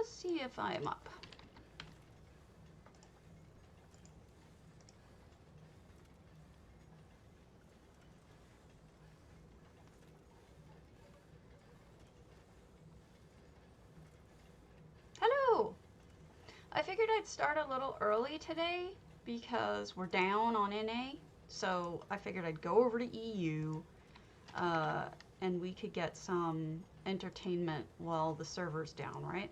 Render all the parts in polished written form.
us see if I'm up. Hello! I figured I'd start a little early today because we're down on NA. So I figured I'd go over to EU and we could get some entertainment while the server's down, right?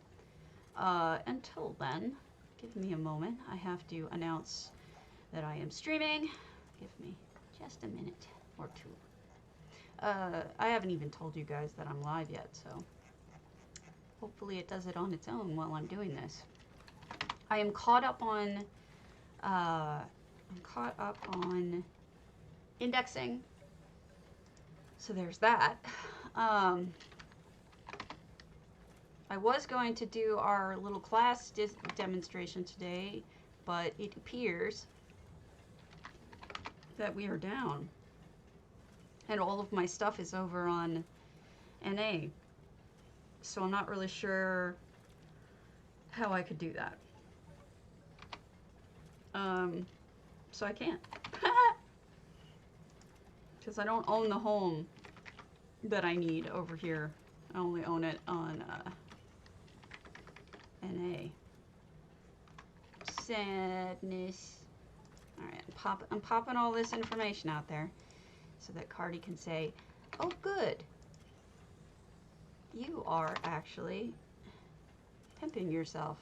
Until then, give me a moment. I have to announce that I am streaming. Give me just a minute or two. I haven't even told you guys that I'm live yet, so hopefully it does it on its own while I'm doing this. I am caught up on indexing, so there's that. I was going to do our little class demonstration today, but it appears that we are down, and all of my stuff is over on NA, so I'm not really sure how I could do that. So I can't. Because I don't own the home that I need over here. I only own it on NA. Sadness. Alright, I'm popping all this information out there so that Cardi can say, oh good, you are actually pimping yourself.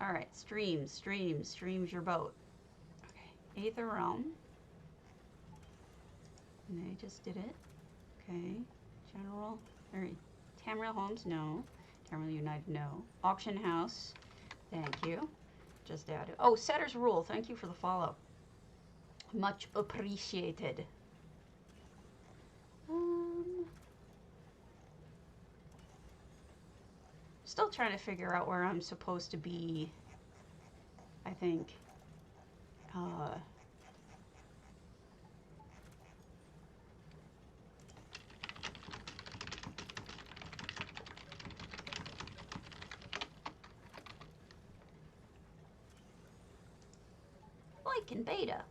Alright, streams your boat. Okay, Aether Realm. And I just did it. Okay, General, or Tamriel Homes, no. Tamriel United, no. Auction House, thank you. Just added. Oh, Setter's Rule, thank you for the follow. Much appreciated. Still trying to figure out where I'm supposed to be, I think. Like in beta.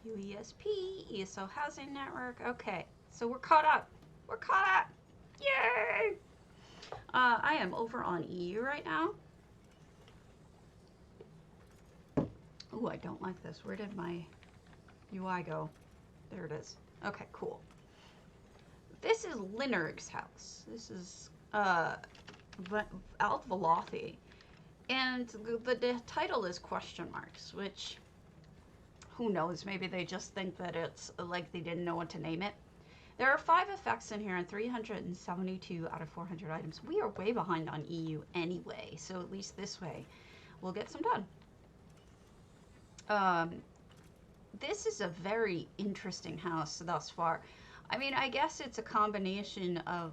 UESP, ESO Housing Network. Okay, so we're caught up. We're caught up. Yay! I am over on EU right now. Ooh, I don't like this. Where did my UI go? There it is. Okay, cool. This is Linnerg's house. This is Alt Velothi. And the title is question marks, which, who knows, maybe they just think that it's like they didn't know what to name it. There are 5 effects in here and 372 out of 400 items. We are way behind on EU anyway, so at least this way we'll get some done. This is a very interesting house thus far. I mean, I guess it's a combination of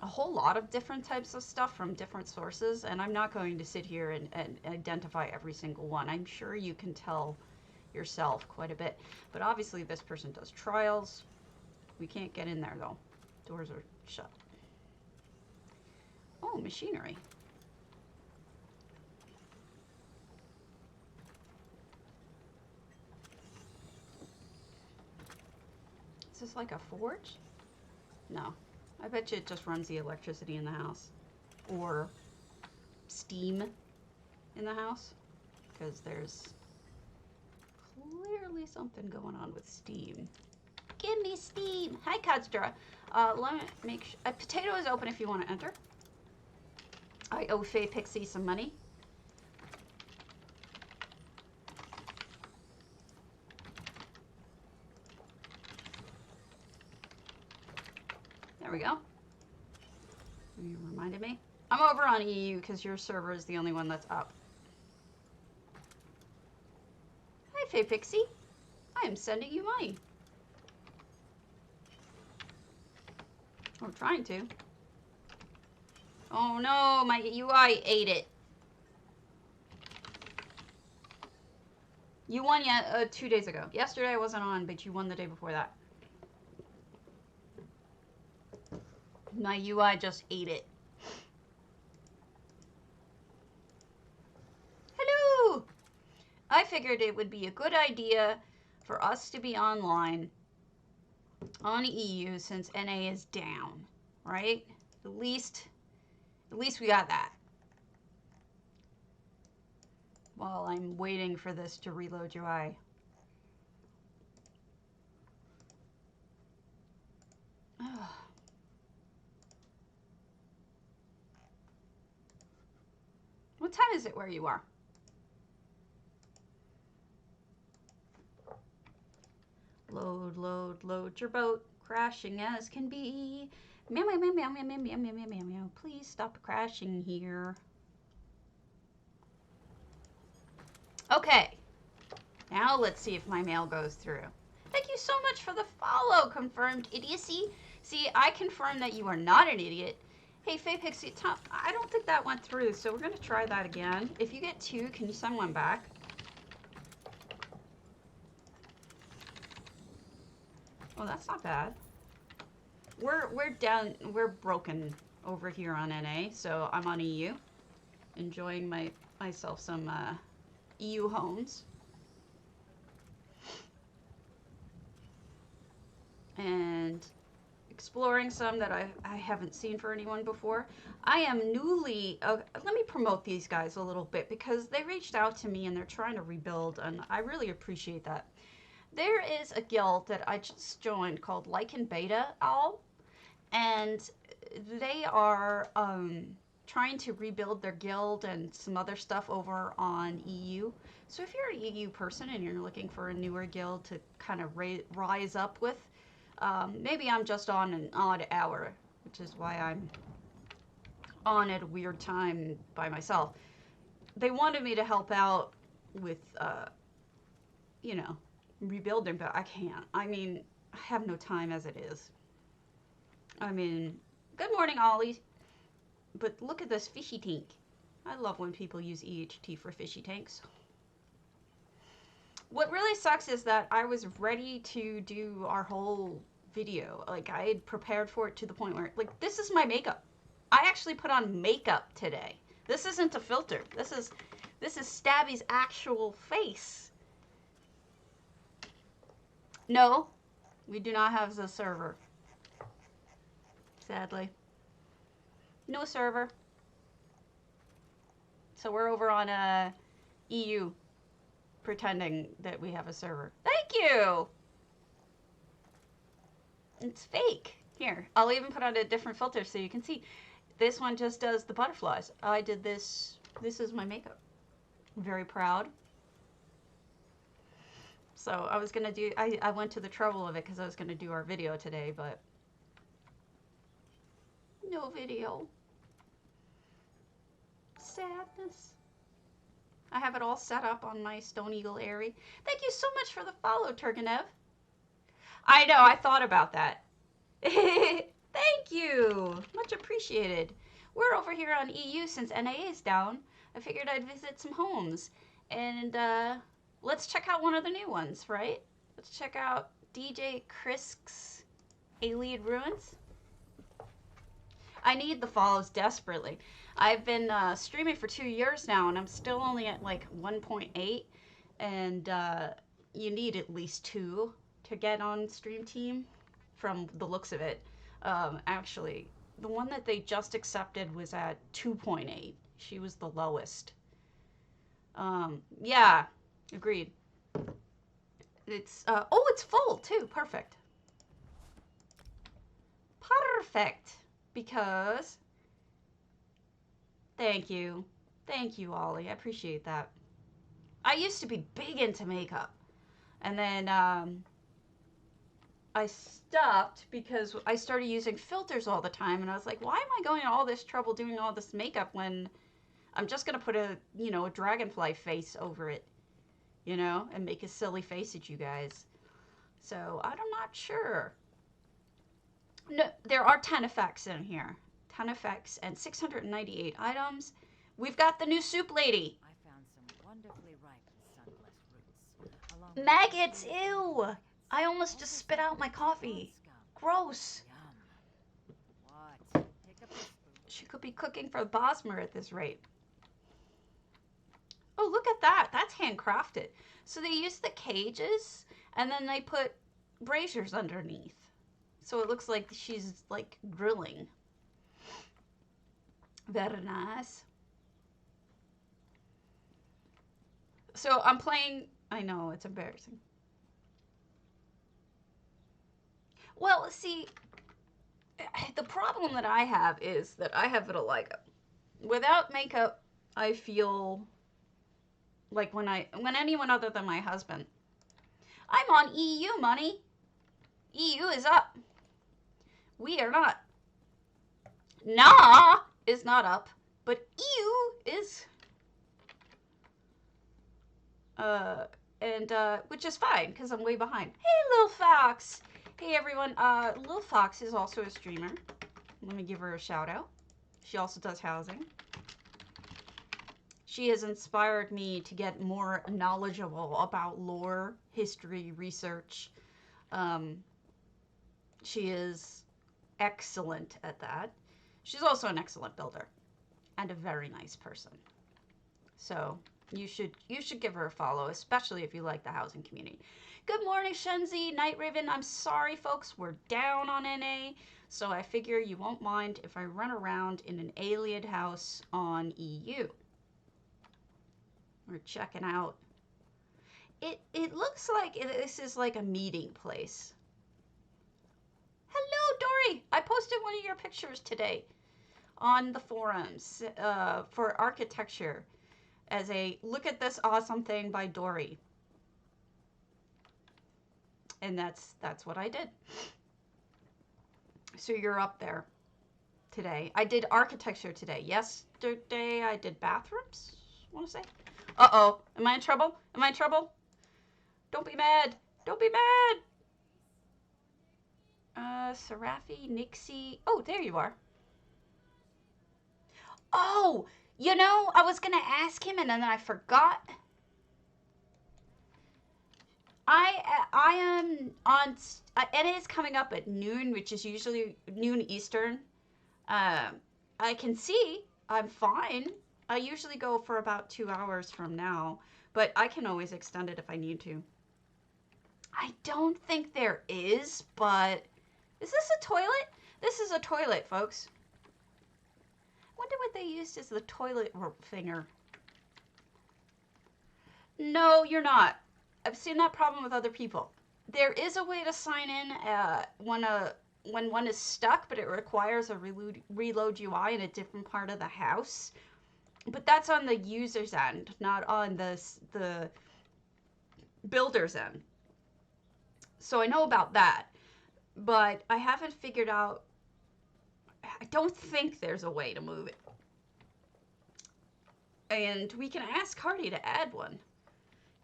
a whole lot of different types of stuff from different sources, and I'm not going to sit here and identify every single one. I'm sure you can tell yourself quite a bit, but obviously this person does trials. We can't get in there though. Doors are shut. Oh, machinery. Is this like a forge? No. I bet you it just runs the electricity in the house. Or steam in the house. Because there's clearly something going on with steam. Give me steam! Hi, Kadstra. Let me make sure. A potato is open if you want to enter. I owe Faye Pixie some money. There we go. You reminded me. I'm over on EU because your server is the only one that's up. Hi, Faye Pixie. I am sending you money. Or trying to. Oh no, my UI ate it. You won 2 days ago. Yesterday I wasn't on, but you won the day before that. My UI just ate it. Hello! I figured it would be a good idea for us to be online on EU since NA is down, right? At least we got that. While I'm waiting for this to reload UI. What time is it where you are? Load, load, load your boat. Crashing as can be. Meow, meow, meow, meow, meow, meow, meow, meow, meow, meow, meow. Please stop crashing here. Okay. Now let's see if my mail goes through. Thank you so much for the follow, confirmed idiocy. See, I confirm that you are not an idiot. Hey, Faye Pixie, Tom, I don't think that went through, so we're going to try that again. If you get 2, can you send one back? Oh, that's not bad. We're broken over here on NA, so I'm on EU. Enjoying myself some EU homes. And exploring some that I haven't seen for anyone before. I am newly, let me promote these guys a little bit because they reached out to me and they're trying to rebuild, and I really appreciate that. There is a guild that I just joined called Lycan Beta Owl, and they are trying to rebuild their guild and some other stuff over on EU. So if you're an EU person and you're looking for a newer guild to kind of rise up with, maybe I'm just on an odd hour, which is why I'm on at a weird time by myself. They wanted me to help out with, you know, rebuilding, but I can't. I mean, I have no time as it is. I mean, good morning, Ollie. But look at this fishy tank. I love when people use EHT for fishy tanks. What really sucks is that I was ready to do our whole video. Like, I had prepared for it to the point where, like, this is my makeup. I actually put on makeup today. This isn't a filter. This is Stabby's actual face. No, we do not have the server. Sadly. No server. So we're over on EU pretending that we have a server. Thank you! It's fake. Here, I'll even put on a different filter so you can see. This one just does the butterflies. I did this. This is my makeup. I'm very proud. So I was going to do, I went to the trouble of it because I was going to do our video today, but no video. Sadness. I have it all set up on my Stone Eagle Airy. Thank you so much for the follow, Turgenev. I know, I thought about that. Thank you. Much appreciated. We're over here on EU since NA is down. I figured I'd visit some homes. And let's check out one of the new ones, right? Let's check out DJ Krisk's Alien Ruins. I need the follows desperately. I've been streaming for 2 years now, and I'm still only at like 1.8. And you need at least 2 to get on Stream Team from the looks of it. Actually, the one that they just accepted was at 2.8. She was the lowest. Yeah, agreed. It's, oh, it's full too. Perfect. Perfect. Because, thank you. Thank you, Ollie. I appreciate that. I used to be big into makeup. And then, I stopped because I started using filters all the time. And I was like, why am I going to all this trouble doing all this makeup when I'm just going to put a, you know, a dragonfly face over it, you know, and make a silly face at you guys. So I'm not sure. No, there are 10 effects in here. ton of effects, and 698 items. We've got the new soup lady. I found some wonderfully ripe sun-blessed roots. Along with Maggots, berries and ew! nuggets. I almost Also just spit out my some pond coffee. scum. Gross. Yum. What? Pick up the spoon. She could be cooking for Bosmer at this rate. Oh, look at that. That's handcrafted. So they use the cages, and then they put braziers underneath. So it looks like she's, like, grilling. Very nice. So I'm playing... I know, it's embarrassing. Well, see, the problem that I have is that I have vitiligo. Without makeup, I feel like when anyone other than my husband. I'm on EU money. EU is up. We are not. Nah is not up, but EU is. Which is fine because I'm way behind. Hey, Lil Fox. Hey everyone. Lil Fox is also a streamer. Let me give her a shout out. She also does housing. She has inspired me to get more knowledgeable about lore, history, research. She is excellent at that. She's also an excellent builder and a very nice person. So you should give her a follow, especially if you like the housing community. Good morning, Shenzi, Night Raven. I'm sorry, folks, we're down on NA, so I figure you won't mind if I run around in an alien house on EU. We're checking out. It looks like this is like a meeting place. Hello, Dory. I posted one of your pictures today on the forums for architecture as a look at this awesome thing by Dory. And that's what I did. So you're up there today. I did architecture today. Yesterday I did bathrooms, I want to say. Uh-oh. Am I in trouble? Am I in trouble? Don't be mad. Don't be mad. Serafi, Nixie. Oh, there you are. Oh, you know, I was going to ask him and then I forgot. I am on, and it is coming up at noon, which is usually noon Eastern. I can see I'm fine. I usually go for about 2 hours from now, but I can always extend it if I need to. I don't think there is, but is this a toilet? This is a toilet, folks. I wonder what they used as the toilet finger. No, you're not. I've seen that problem with other people. There is a way to sign in when one is stuck, but it requires a reload UI in a different part of the house. But that's on the user's end, not on the builder's end. So I know about that, but I haven't figured out. I don't think there's a way to move it. And we can ask Hardy to add one.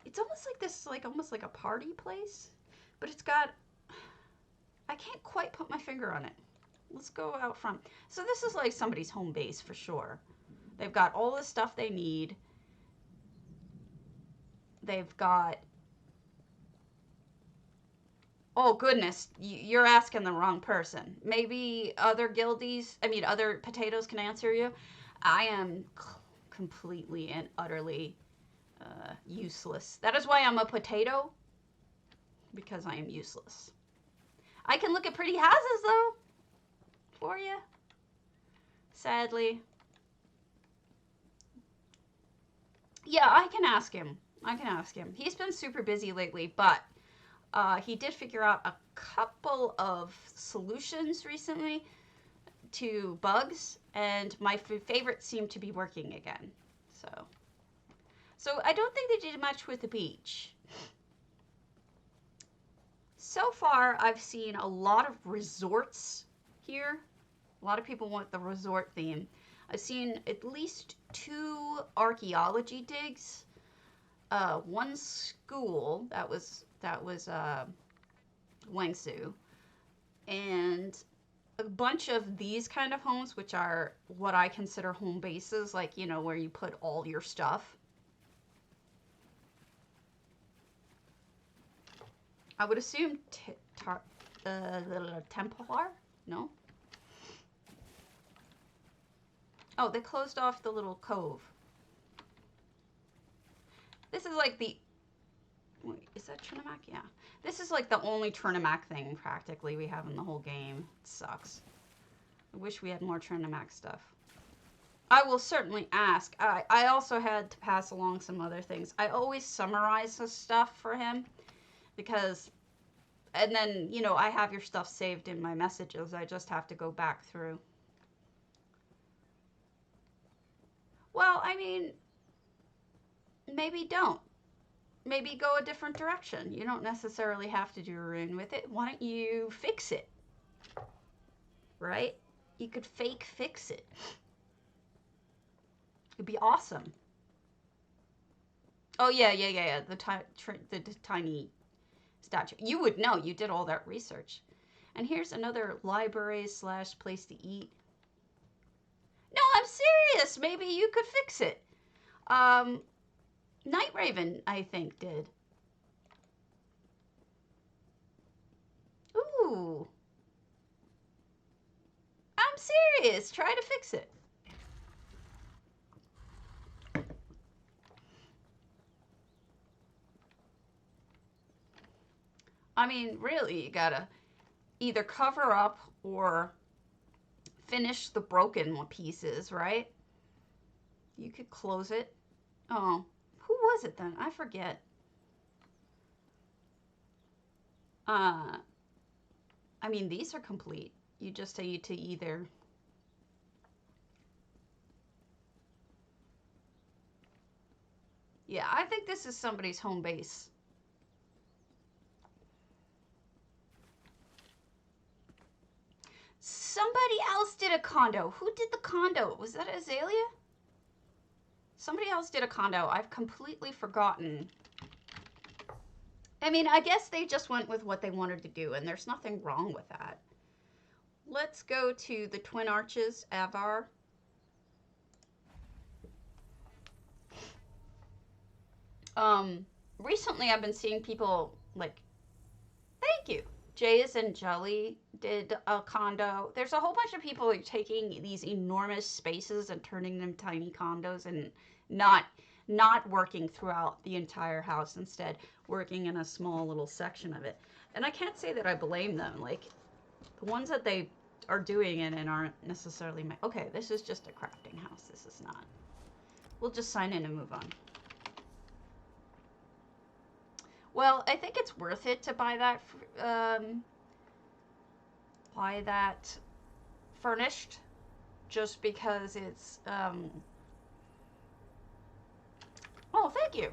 It's almost like this, almost like a party place, but it's got, I can't quite put my finger on it. Let's go out front. So this is like somebody's home base for sure. They've got all the stuff they need. They've got, oh goodness, you're asking the wrong person. Maybe other other potatoes can answer you. I am completely and utterly useless. That is why I'm a potato, because I am useless. I can look at pretty houses though for you. Sadly. Yeah, I can ask him. He's been super busy lately, but he did figure out a couple of solutions recently to bugs, and my favorite seemed to be working again. So I don't think they did much with the beach. So far, I've seen a lot of resorts here. A lot of people want the resort theme. I've seen at least 2 archaeology digs, one school that was Wangsu, and a bunch of these kind of homes, which are what I consider home bases, like, you know, where you put all your stuff. I would assume Templar? No? Oh, they closed off the little cove. This is like the... Wait, is that Trinamac? Yeah. This is like the only Trinamac thing, practically, we have in the whole game. It sucks. I wish we had more Trinamac stuff. I will certainly ask. I also had to pass along some other things. I always summarize the stuff for him. Because... And then, you know, I have your stuff saved in my messages. I just have to go back through. Well, I mean... Maybe don't. Maybe go a different direction. You don't necessarily have to do a rune with it. Why don't you fix it? Right? You could fake fix it. It'd be awesome. Oh, yeah. The tiny statue. You would know. You did all that research. And here's another library / place to eat. No, I'm serious. Maybe you could fix it. Night Raven, I think, did. Ooh. I'm serious. Try to fix it. I mean, really, you gotta either cover up or finish the broken pieces, right? You could close it. Oh. Who was it then? I forget. I mean, these are complete. You just need to either... Yeah, I think this is somebody's home base. Somebody else did a condo. Who did the condo? Was that Azalea? Somebody else did a condo. I've completely forgotten. I mean, I guess they just went with what they wanted to do, and there's nothing wrong with that. Let's go to the Twin Arches, Avar. Recently I've been seeing people, like, thank you. Jays and Jelly did a condo. There's a whole bunch of people who are taking these enormous spaces and turning them tiny condos and not working throughout the entire house, instead working in a small little section of it. And I can't say that I blame them. Like, the ones that they are doing it and aren't necessarily... Okay, this is just a crafting house. This is not. We'll just sign in and move on. Well, I think it's worth it to buy that furnished, just because it's, oh, thank you.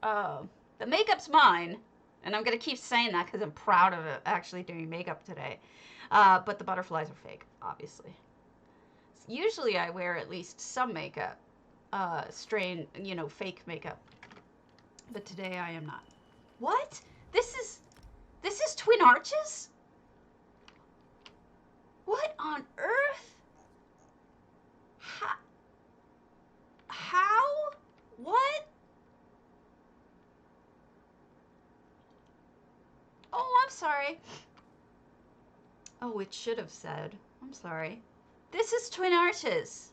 The makeup's mine, and I'm gonna keep saying that because I'm proud of it, actually doing makeup today. But the butterflies are fake, obviously. Usually I wear at least some makeup, fake makeup. But today I am not. What? This is Twin Arches? What on earth? How? What? Oh, I'm sorry. Oh, it should have said. I'm sorry. This is Twin Arches.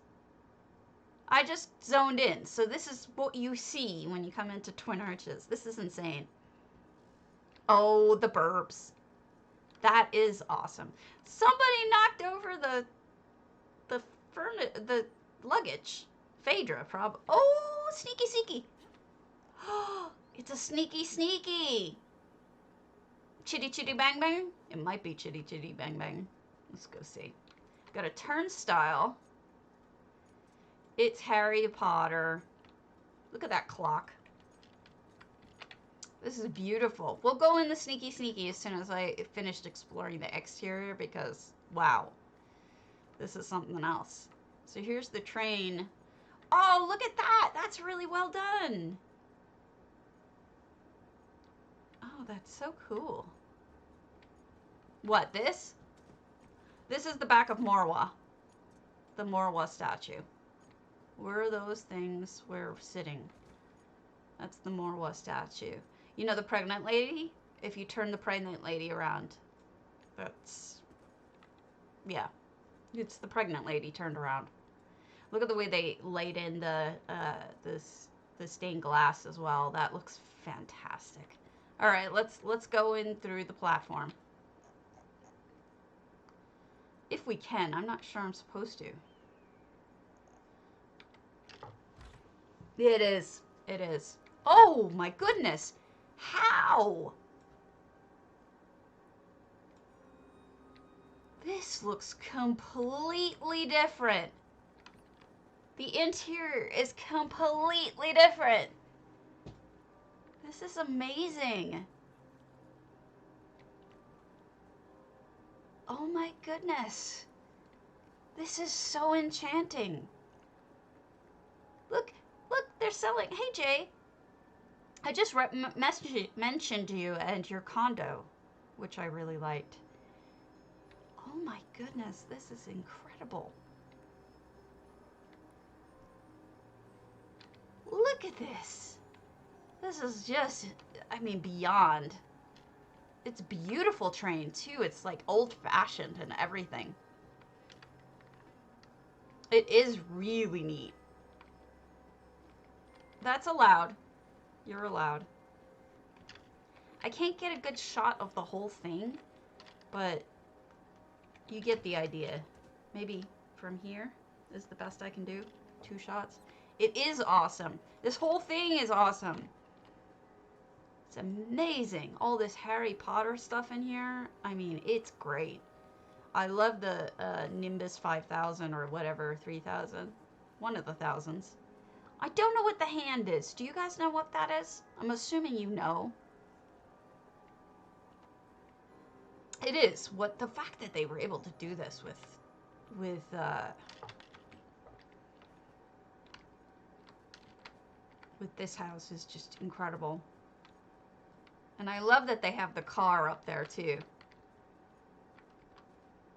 I just zoned in. So this is what you see when you come into Twin Arches. This is insane. Oh, the burbs. That is awesome. Somebody knocked over the luggage. Phaedra, probably. Oh, sneaky, sneaky. Oh, it's a sneaky, sneaky. Chitty, chitty, bang, bang. It might be chitty, chitty, bang, bang. Let's go see. Got a turnstile. It's Harry Potter. Look at that clock. This is beautiful. We'll go in the sneaky sneaky as soon as I finished exploring the exterior because, wow, this is something else. So here's the train. Oh, look at that. That's really well done. Oh, that's so cool. What, this? This is the back of Morwa. The Morwa statue. Where are those things we're sitting? That's the Morwa statue. You know the pregnant lady? If you turn the pregnant lady around, that's, yeah, it's the pregnant lady turned around. Look at the way they laid in the stained glass as well. That looks fantastic. All right, let's go in through the platform. If we can, I'm not sure I'm supposed to. It is. It is. Oh my goodness. How? This looks completely different. The interior is completely different. This is amazing. Oh my goodness. This is so enchanting. Look, they're selling. Hey Jay, I just mentioned you and your condo, which I really liked. Oh my goodness, this is incredible. Look at this. This is just, I mean, beyond. It's a beautiful train too. It's like old-fashioned and everything. It is really neat. That's allowed. You're allowed. I can't get a good shot of the whole thing, but you get the idea. Maybe from here is the best I can do. 2 shots. It is awesome. This whole thing is awesome. It's amazing. All this Harry Potter stuff in here. I mean, it's great. I love the Nimbus 5000 or whatever, 3000. One of the thousands. I don't know what the hand is. Do you guys know what that is? I'm assuming you know. It is. What the fact that they were able to do this with this house is just incredible. And I love that they have the car up there too.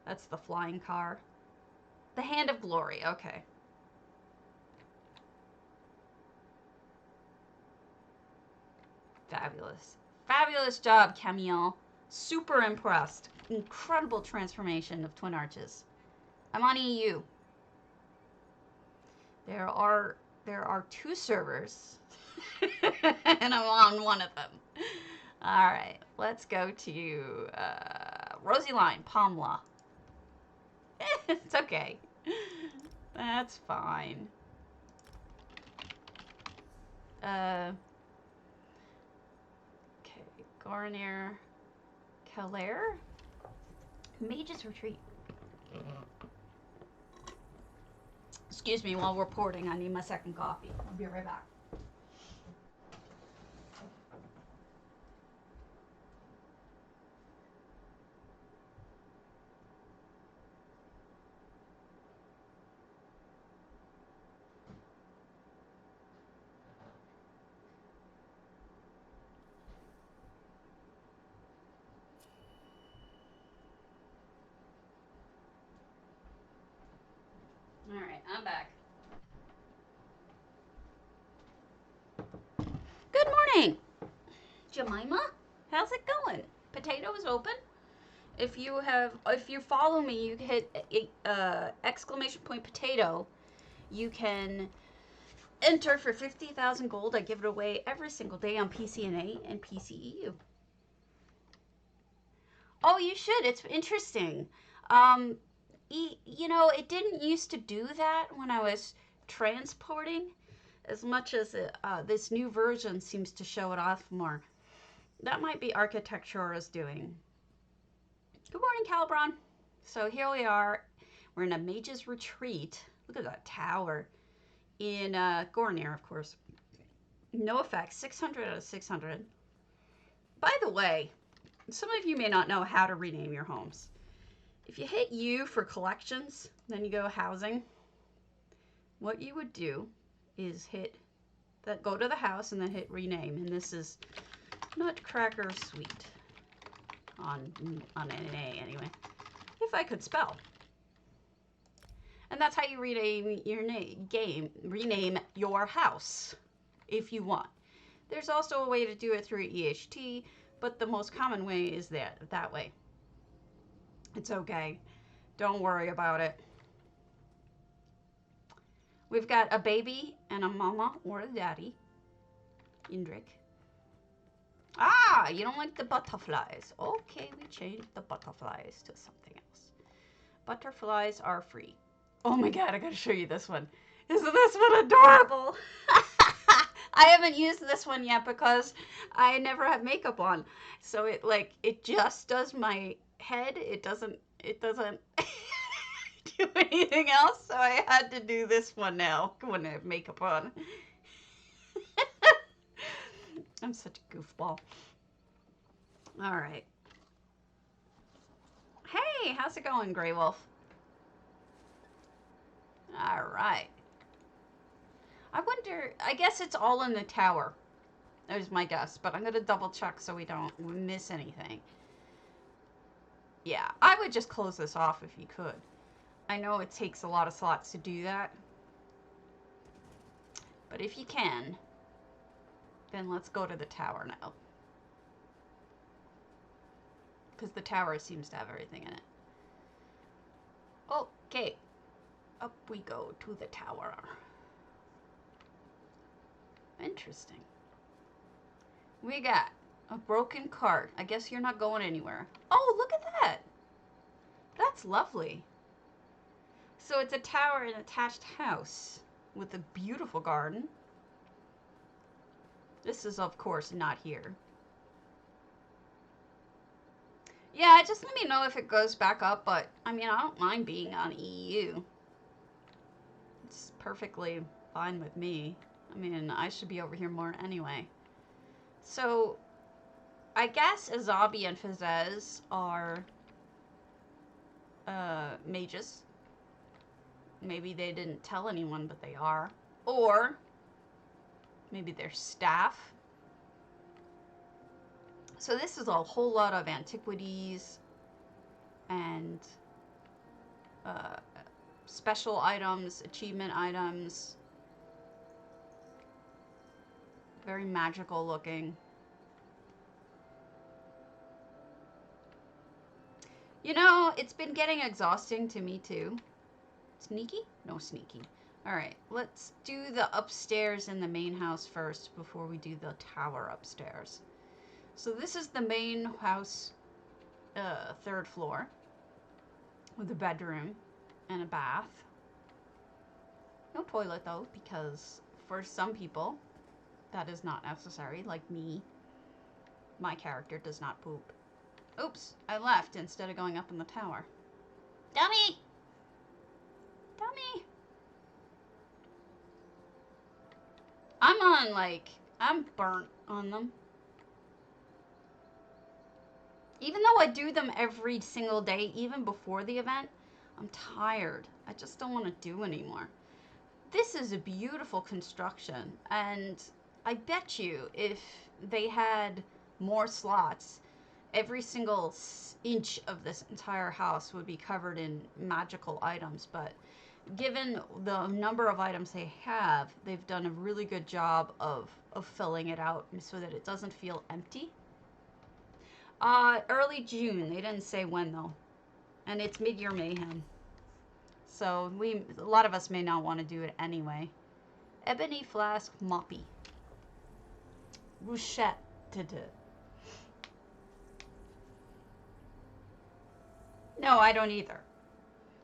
That's the flying car. The Hand of Glory, okay. Fabulous. Fabulous job, Camille. Super impressed. Incredible transformation of Twin Arches. I'm on EU. There are 2 servers. And I'm on one of them. Alright, let's go to Rosie Line, Pamela. It's okay. That's fine. Okay, Garnier, Calaire, Mage's Retreat. Excuse me while we're porting. I need my second coffee. I'll be right back. All right, I'm back. Good morning, Jemima. How's it going? Potato is open. If you follow me, you hit exclamation point potato. You can enter for 50,000 gold. I give it away every single day on PCNA and PCEU. Oh, you should. It's interesting. You know, it didn't used to do that when I was transporting as much as this new version seems to show it off more. That might be Architectura's doing. Good morning, Calibron. So here we are. We're in a Mage's Retreat. Look at that tower. In Gornier, of course. No effects. 600 out of 600. By the way, some of you may not know how to rename your homes. If you hit U for collections, then you go housing, what you would do is hit that, go to the house and then hit rename. And this is Nutcracker Suite on NA anyway. If I could spell. And that's how you rename your rename your house if you want. There's also a way to do it through EHT, but the most common way is that way. It's okay. Don't worry about it. We've got a baby and a mama or a daddy. Indrik. Ah, you don't like the butterflies. Okay, we changed the butterflies to something else. Butterflies are free. Oh my god, I gotta show you this one. Isn't this one adorable? I haven't used this one yet because I never have makeup on. So it just does my head. It doesn't do anything else. So I had to do this one now when I have makeup on. I'm such a goofball. All right. Hey, how's it going, Grey Wolf? All right. I wonder, I guess it's all in the tower. That was my guess, but I'm going to double check so we don't miss anything. Yeah, I would just close this off if you could. I know it takes a lot of slots to do that. But if you can, then let's go to the tower now. Because the tower seems to have everything in it. Okay. Up we go to the tower. Interesting. We got a broken cart. I guess you're not going anywhere. Oh, look at that. That's lovely. So it's a tower and attached house with a beautiful garden. This is, of course, not here. Yeah, just let me know if it goes back up, but, I mean, I don't mind being on EU. It's perfectly fine with me. I mean, I should be over here more anyway. So, I guess Azabi and Fazez are mages. Maybe they didn't tell anyone, but they are. Or maybe they're staff. So this is a whole lot of antiquities and special items, achievement items. Very magical looking. You know, it's been getting exhausting to me too. Sneaky? No sneaky. Alright, let's do the upstairs in the main house first before we do the tower upstairs. So this is the main house, 3rd floor, with a bedroom and a bath. No toilet though, because for some people, that is not necessary, like me. My character does not poop. Oops, I left instead of going up in the tower. Dummy! Dummy! I'm burnt on them. Even though I do them every single day, even before the event, I'm tired. I just don't want to do anymore. This is a beautiful construction, and I bet you if they had more slots, every single inch of this entire house would be covered in magical items, but given the number of items they have, they've done a really good job of filling it out so that it doesn't feel empty. Early June. They didn't say when though. And it's Mid-Year Mayhem. So a lot of us may not want to do it anyway. Ebony Flask Moppy. Rouchette. No, I don't either.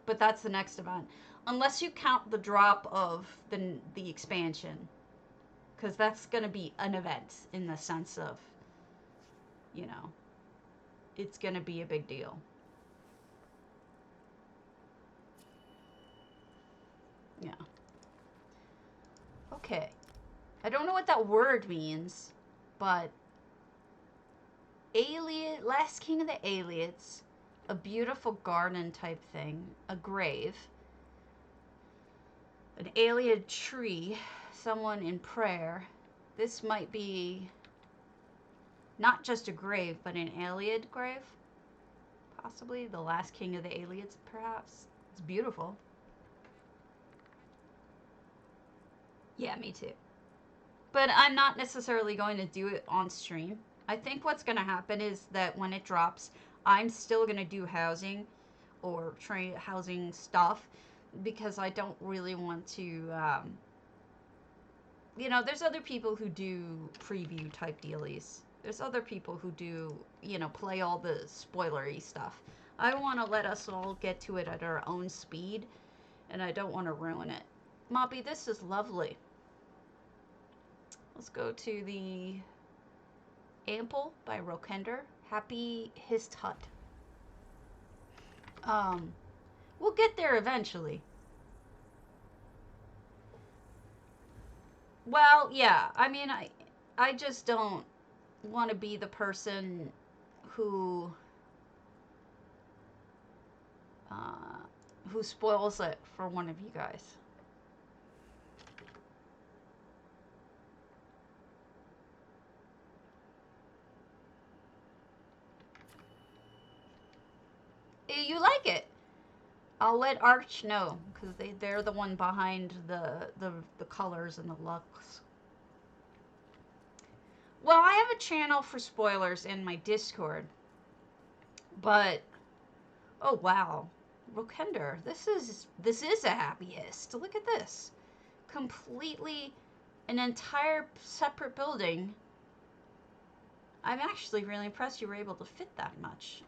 But that's the next event. Unless you count the drop of the expansion. Because that's going to be an event in the sense of, you know, it's going to be a big deal. Yeah. Okay. I don't know what that word means, but Last King of the Aliens, a beautiful garden type thing, a grave, an alien tree, someone in prayer. This might be not just a grave, but an alien grave, possibly. The last king of the aliens, perhaps. It's beautiful. Yeah, me too. But I'm not necessarily going to do it on stream. I think what's going to happen is that when it drops, I'm still going to do housing or housing stuff because I don't really want to, you know, there's other people who do preview type dealies. There's other people who do, you know, play all the spoilery stuff. I want to let us all get to it at our own speed, and I don't want to ruin it. Moppy, this is lovely. Let's go to the Ample by Rokender. Happy Hist Hut. We'll get there eventually. Well, yeah. I mean, I just don't want to be the person who spoils it for one of you guys. You like it? I'll let Arch know because they're the one behind the colors and the looks. Well, I have a channel for spoilers in my Discord, but oh wow, Rokender, this is a happy hist. Look at this, completely an entire separate building. I'm actually really impressed you were able to fit that much.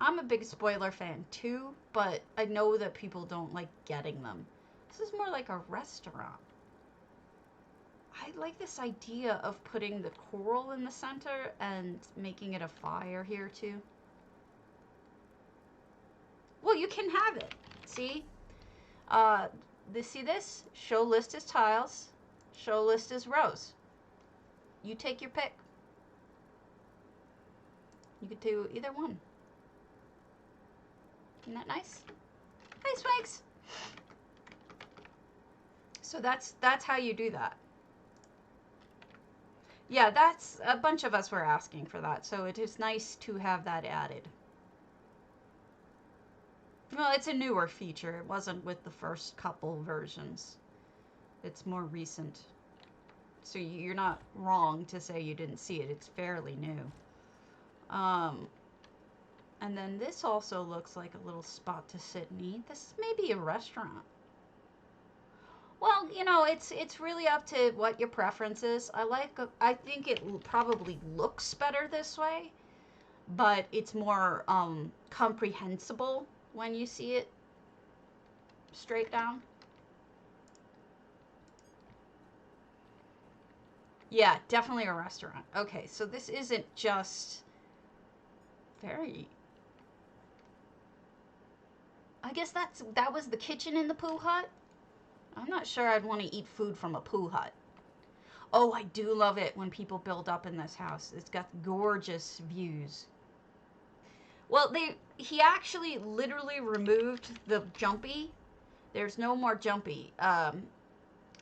I'm a big spoiler fan too, but I know that people don't like getting them. This is more like a restaurant. I like this idea of putting the coral in the center and making it a fire here too. Well, you can have it. See? See this? Show list is tiles. Show list is rows. You take your pick. You could do either one. Isn't that nice? Nice, Mike's. So that's how you do that. Yeah, that's a bunch of us were asking for that, so it is nice to have that added. Well, it's a newer feature. It wasn't with the first couple versions. It's more recent. So you're not wrong to say you didn't see it. It's fairly new. And then this also looks like a little spot to sit and eat. This may be a restaurant. Well, you know, it's really up to what your preference is. I think it probably looks better this way, but it's more comprehensible when you see it straight down. Yeah, definitely a restaurant. Okay, so this isn't just very... I guess that was the kitchen in the poo hut. I'm not sure I'd want to eat food from a poo hut. Oh, I do love it when people build up in this house. It's got gorgeous views. Well, he actually literally removed the jumpy. There's no more jumpy.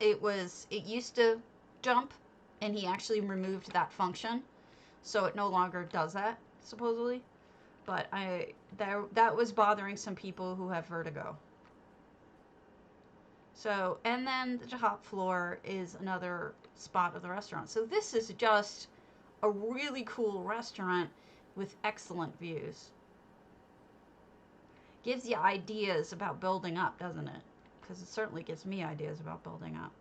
It used to jump, and he actually removed that function, so it no longer does that, supposedly. But that was bothering some people who have vertigo. So, and then the top floor is another spot of the restaurant. So this is just a really cool restaurant with excellent views. Gives you ideas about building up, doesn't it? Because it certainly gives me ideas about building up.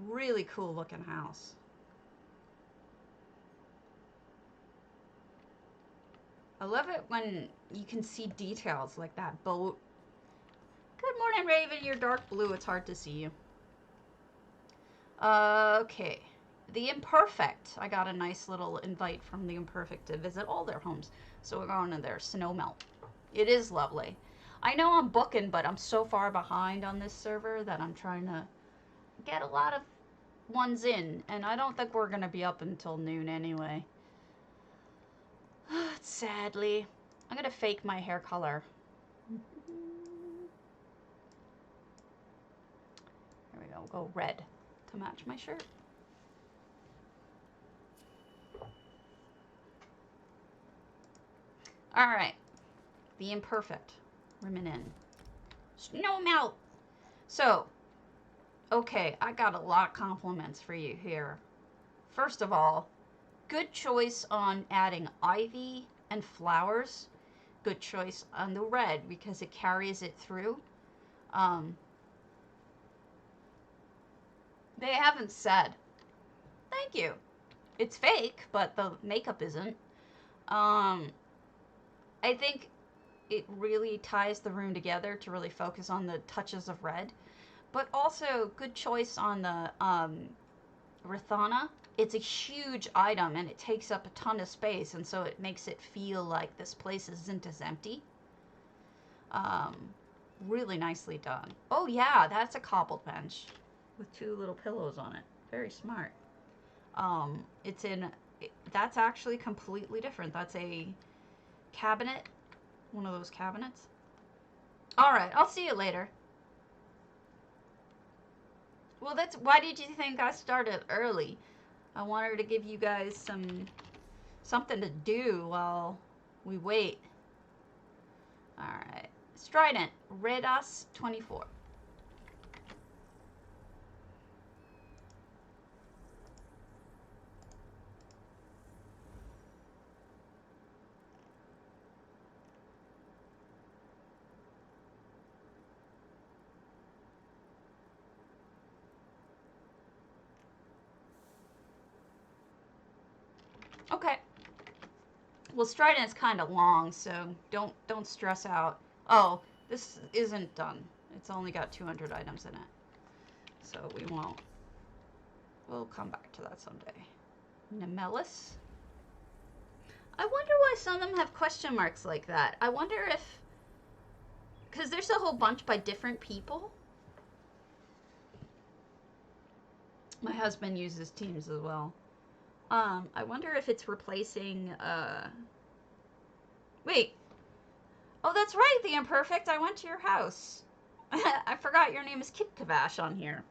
Really cool looking house. I love it when you can see details like that boat. Good morning, Raven. You're dark blue. It's hard to see you. Okay. The Imperfect. I got a nice little invite from the Imperfect to visit all their homes. So we're going to their snow melt. It is lovely. I know I'm booking, but I'm so far behind on this server that I'm trying to get a lot of ones in. And I don't think we're going to be up until noon anyway. Sadly. I'm going to fake my hair color. There we go. Go red to match my shirt. Alright. The imperfect. Riminin. Snowmelt! So, okay, I got a lot of compliments for you here. First of all, good choice on adding ivy and flowers. Good choice on the red because it carries it through. They haven't said. Thank you. It's fake, but the makeup isn't. I think it really ties the room together to really focus on the touches of red. But also, good choice on the Rathana. It's a huge item and it takes up a ton of space, and so it makes it feel like this place isn't as empty. Really nicely done. Oh yeah, that's a cobbled bench with 2 little pillows on it. Very smart. It's in, that's actually completely different. That's a cabinet, one of those cabinets. Alright, I'll see you later. Well, that's, why did you think I started early? I wanted to give you guys something to do while we wait. Alright. Strident, Redas 24. Okay. Well, Strident is kind of long, so don't stress out. Oh, this isn't done. It's only got 200 items in it. So we won't. We'll come back to that someday. Nemelis. I wonder why some of them have question marks like that. I wonder if... because there's a whole bunch by different people. My husband uses Teams as well. I wonder if it's replacing, Wait. Oh, that's right, the Imperfect. I went to your house. I forgot your name is Kit Kavash on here.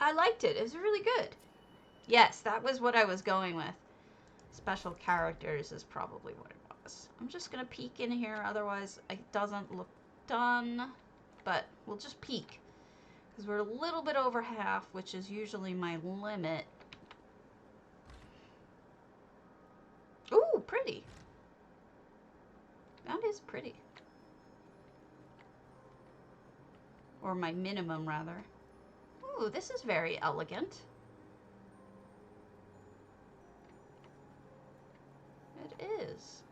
I liked it. It was really good. Yes, that was what I was going with. Special characters is probably what it was. I'm just going to peek in here, otherwise it doesn't look done. But we'll just peek. Because we're a little bit over half, which is usually my limit. Ooh, pretty. That is pretty. Or my minimum, rather. Ooh, this is very elegant. It is.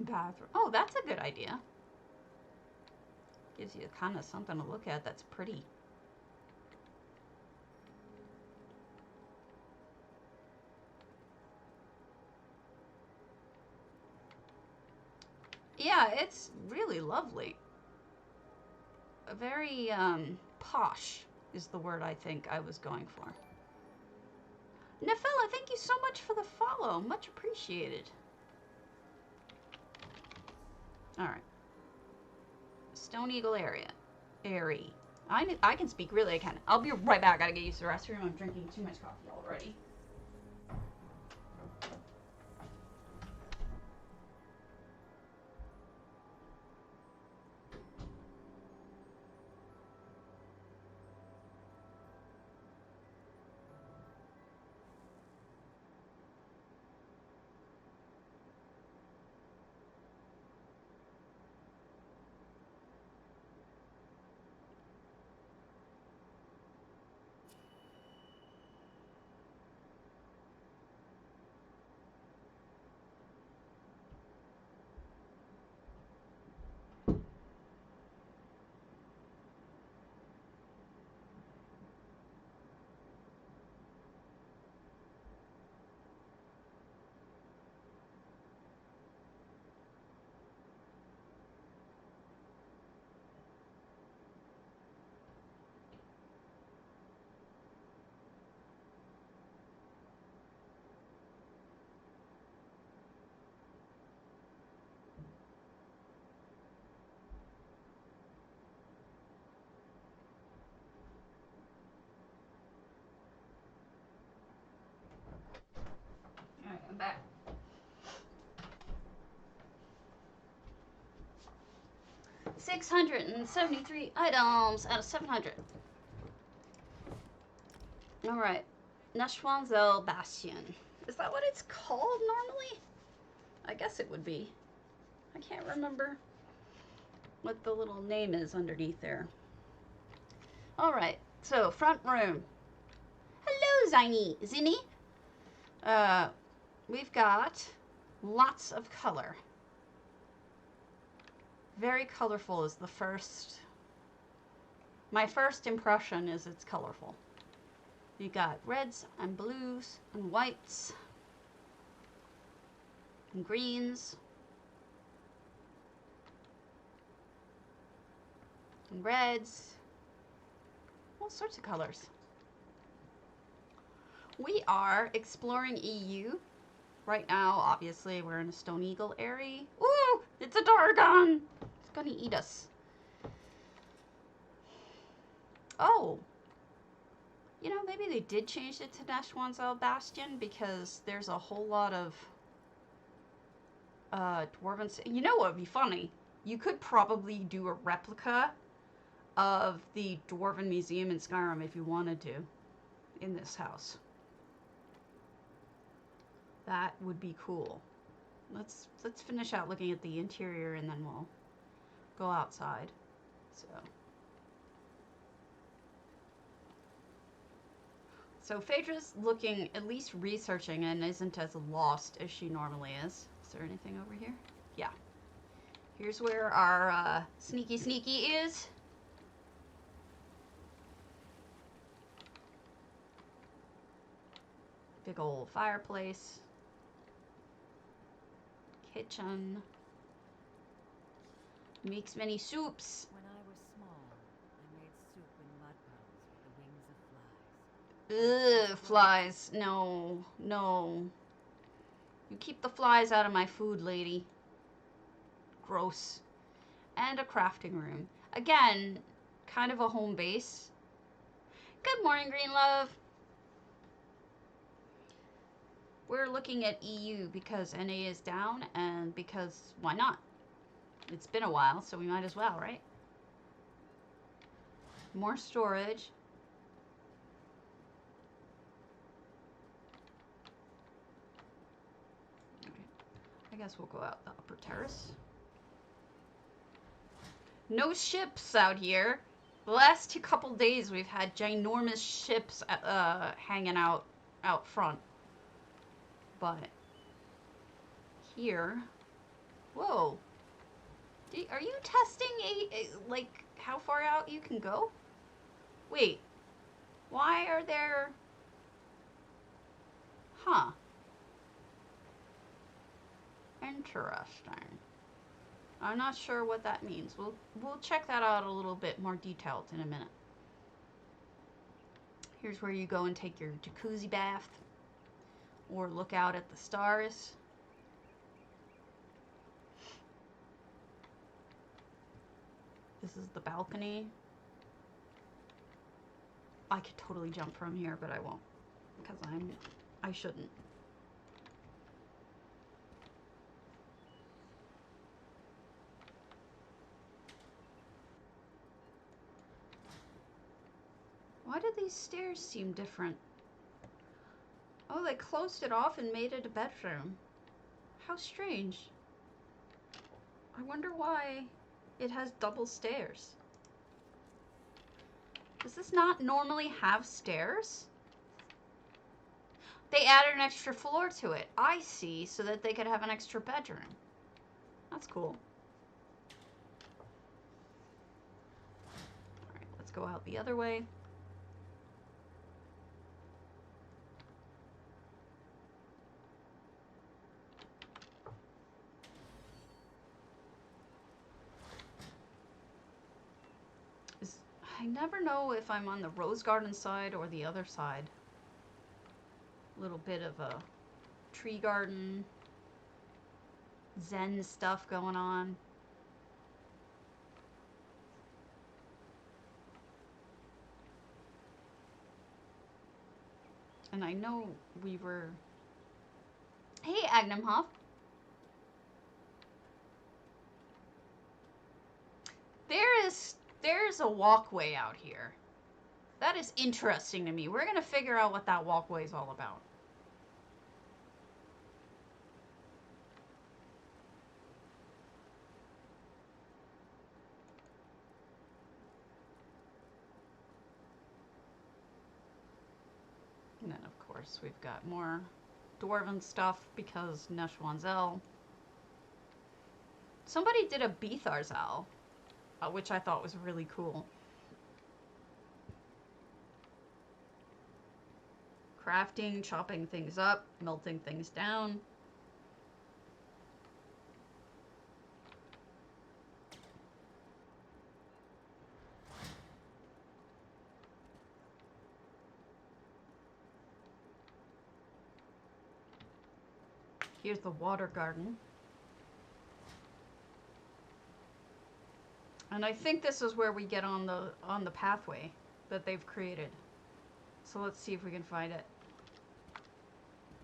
Bathroom. Oh, that's a good idea. Gives you kind of something to look at that's pretty. Yeah, it's really lovely. A very, posh is the word I think I was going for. Nefella, thank you so much for the follow. Much appreciated. Alright. Stone Eagle area. Airy. I can speak, really, I can. I'll be right back. Gotta get used to the restroom. I'm drinking too much coffee already. 673 items out of 700. Alright. Nchuand-Zel Bastion. Is that what it's called normally? I guess it would be. I can't remember what the little name is underneath there. Alright, so front room. Hello, Zinny. We've got lots of color. Very colorful is the first. My first impression is it's colorful. You got reds and blues and whites and greens and reds, all sorts of colors. We are exploring EU. Right now, obviously, we're in a Stone Eagle area. Ooh, it's a Dargon! It's gonna eat us. Oh. You know, maybe they did change it to Nchuand-Zel Bastion because there's a whole lot of dwarven... You know what would be funny? You could probably do a replica of the Dwarven Museum in Skyrim if you wanted to in this house. That would be cool. Let's finish out looking at the interior and then we'll go outside. So Phaedra's looking, at least researching, and isn't as lost as she normally is. Is there anything over here? Yeah. Here's where our sneaky is. Big old fireplace. Kitchen. Makes many soups. When I was small, I made soup in mud puddles with the wings of flies. Ugh, flies. No. You keep the flies out of my food, lady. Gross. And a crafting room. Again, kind of a home base. Good morning, Green Love. We're looking at EU because NA is down and because why not? It's been a while, so we might as well, right? More storage. I guess we'll go out the upper terrace. No ships out here. The last couple days we've had ginormous ships hanging out front. But here, whoa. Are you testing like how far out you can go? Wait, why are there? Huh. Interesting. I'm not sure what that means. We'll check that out a little bit more detailed in a minute. Here's where you go and take your jacuzzi bath or look out at the stars. This is the balcony. I could totally jump from here, but I won't because I shouldn't. Why do these stairs seem different? Oh, they closed it off and made it a bedroom. How strange. I wonder why it has double stairs. Does this not normally have stairs? They added an extra floor to it. I see, so that they could have an extra bedroom. That's cool. Alright, let's go out the other way. I never know if I'm on the rose garden side or the other side. A little bit of a tree garden, Zen stuff going on. And I know we were... Hey, Agnumhoff. There's a walkway out here. That is interesting to me. We're gonna figure out what that walkway is all about. And then, of course, we've got more dwarven stuff because Nchuand-Zel. Somebody did a Beatharzal, which I thought was really cool. Crafting, chopping things up, melting things down. Here's the water garden. And I think this is where we get on the pathway that they've created. So let's see if we can find it.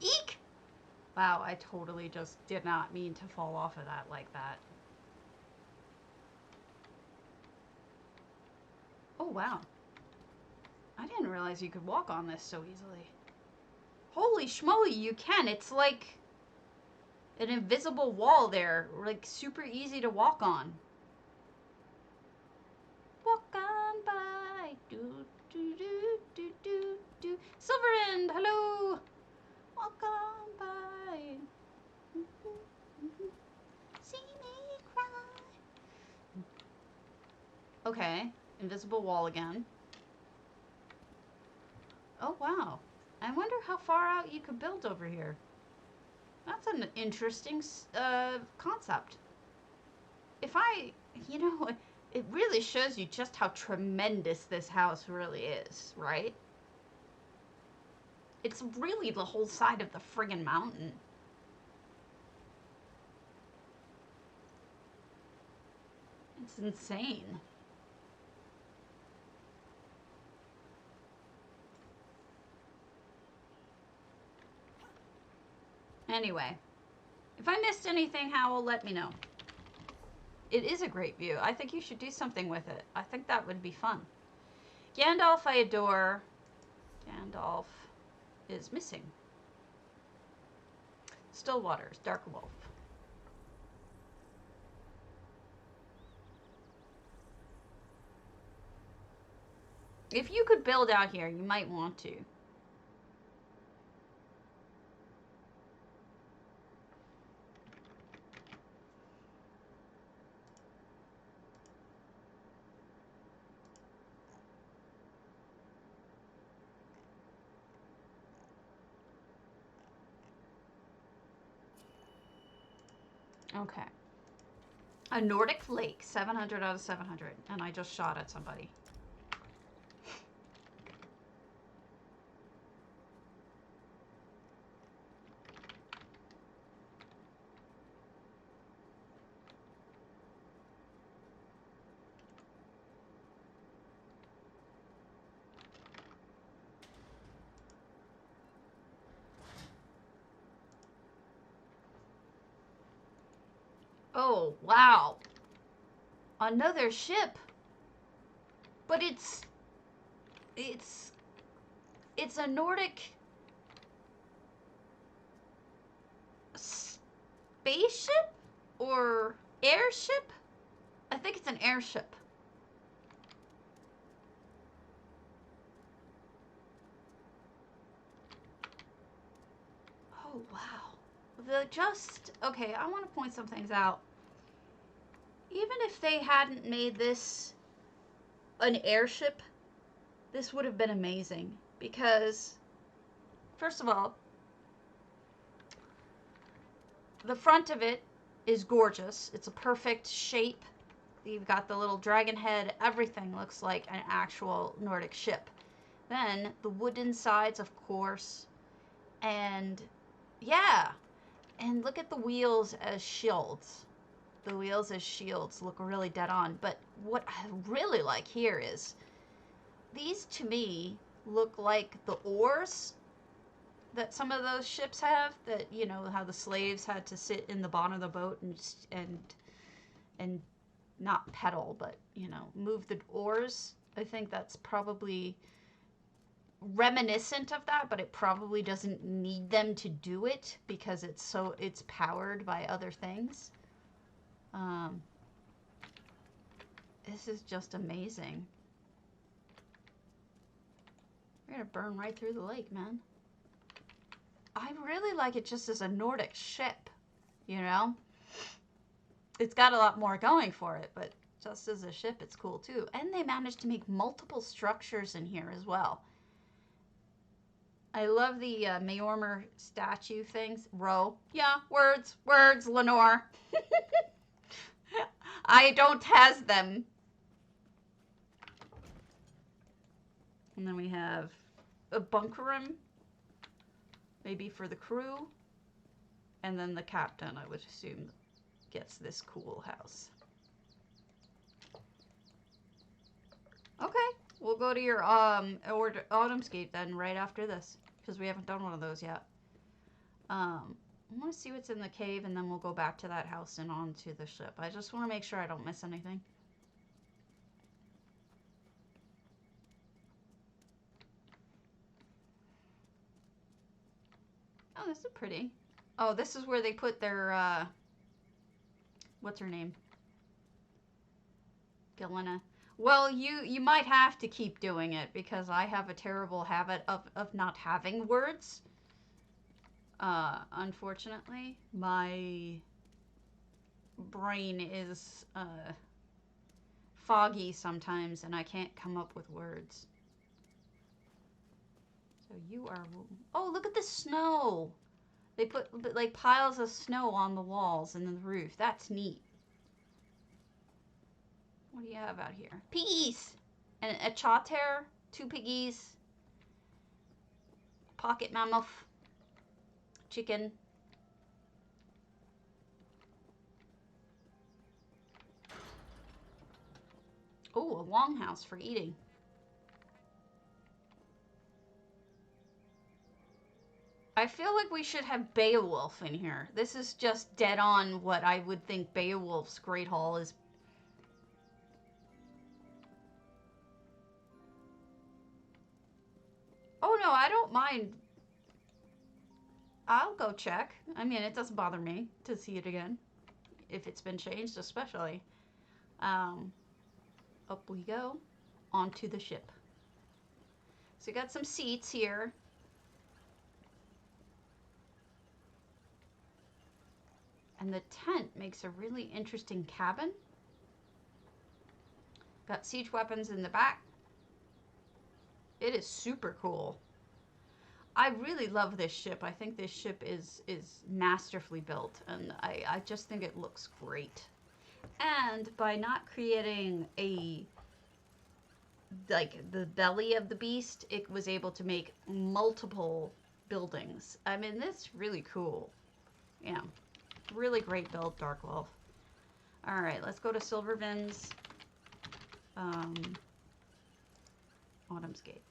Eek! Wow, I totally just did not mean to fall off of that like that. Oh, wow. I didn't realize you could walk on this so easily. Holy schmoly, you can. It's like an invisible wall there. Like, super easy to walk on. Walk on by. Do, do, do, do, do, do. Silverend, hello! Walk on by. See me cry. Okay, invisible wall again. Oh, wow. I wonder how far out you could build over here. That's an interesting concept. If I, it really shows you just how tremendous this house really is, right? It's really the whole side of the friggin' mountain. It's insane. Anyway, if I missed anything, Howell, let me know. It is a great view. I think you should do something with it. I think that would be fun. Gandalf, I adore. Gandalf is missing. Still Waters, Dark Wolf. If you could build out here, you might want to. Okay. A Nordic Lake, 700 out of 700. And I just shot at somebody. Oh, wow. Another ship. But it's a Nordic spaceship or airship? I think it's an airship. Oh, wow. Okay, I want to point some things out. Even if they hadn't made this an airship, this would have been amazing. Because, first of all, the front of it is gorgeous. It's a perfect shape. You've got the little dragon head. Everything looks like an actual Nordic ship. Then, the wooden sides, of course. And, yeah. And look at the wheels as shields. The wheels as shields look really dead on. But what I really like here is these, to me, look like the oars that some of those ships have. That, how the slaves had to sit in the bottom of the boat and not pedal, but, you know, move the oars. I think that's probably reminiscent of that, but it probably doesn't need them to do it because it's powered by other things. This is just amazing. We're gonna burn right through the lake, man. I really like it just as a Nordic ship, you know? It's got a lot more going for it, but just as a ship, it's cool too. And they managed to make multiple structures in here as well. I love the Maormer statue things. Row. Yeah, words, Lenore. I don't has them. And then we have a bunker room, maybe for the crew. And then the captain, I would assume, gets this cool house. Okay, we'll go to your Autumnscape then right after this, because we haven't done one of those yet. I want to see what's in the cave, and then we'll go back to that house and on to the ship. I just want to make sure I don't miss anything. Oh, this is pretty. Oh, this is where they put their, what's her name? Galena. Well, you might have to keep doing it, because I have a terrible habit of not having words. Unfortunately, my brain is, foggy sometimes, and I can't come up with words. So you are... Oh, look at the snow! They put, like, piles of snow on the walls and the roof. That's neat. What do you have out here? Piggies! And a chater, 2 piggies, pocket mammoth, chicken. Oh, a longhouse for eating. I feel like we should have Beowulf in here. This is just dead on what I would think Beowulf's Great Hall is. Oh no, I don't mind. I'll go check. I mean, it doesn't bother me to see it again. If it's been changed, especially. Up we go. Onto the ship. So we got some seats here. And the tent makes a really interesting cabin. Got siege weapons in the back. It is super cool. I really love this ship. I think this ship is masterfully built, and I just think it looks great. And by not creating like the belly of the beast, it was able to make multiple buildings. I mean, that's really cool. Yeah, really great build, Dark Wolf. All right, let's go to Silverbin's Autumnscape.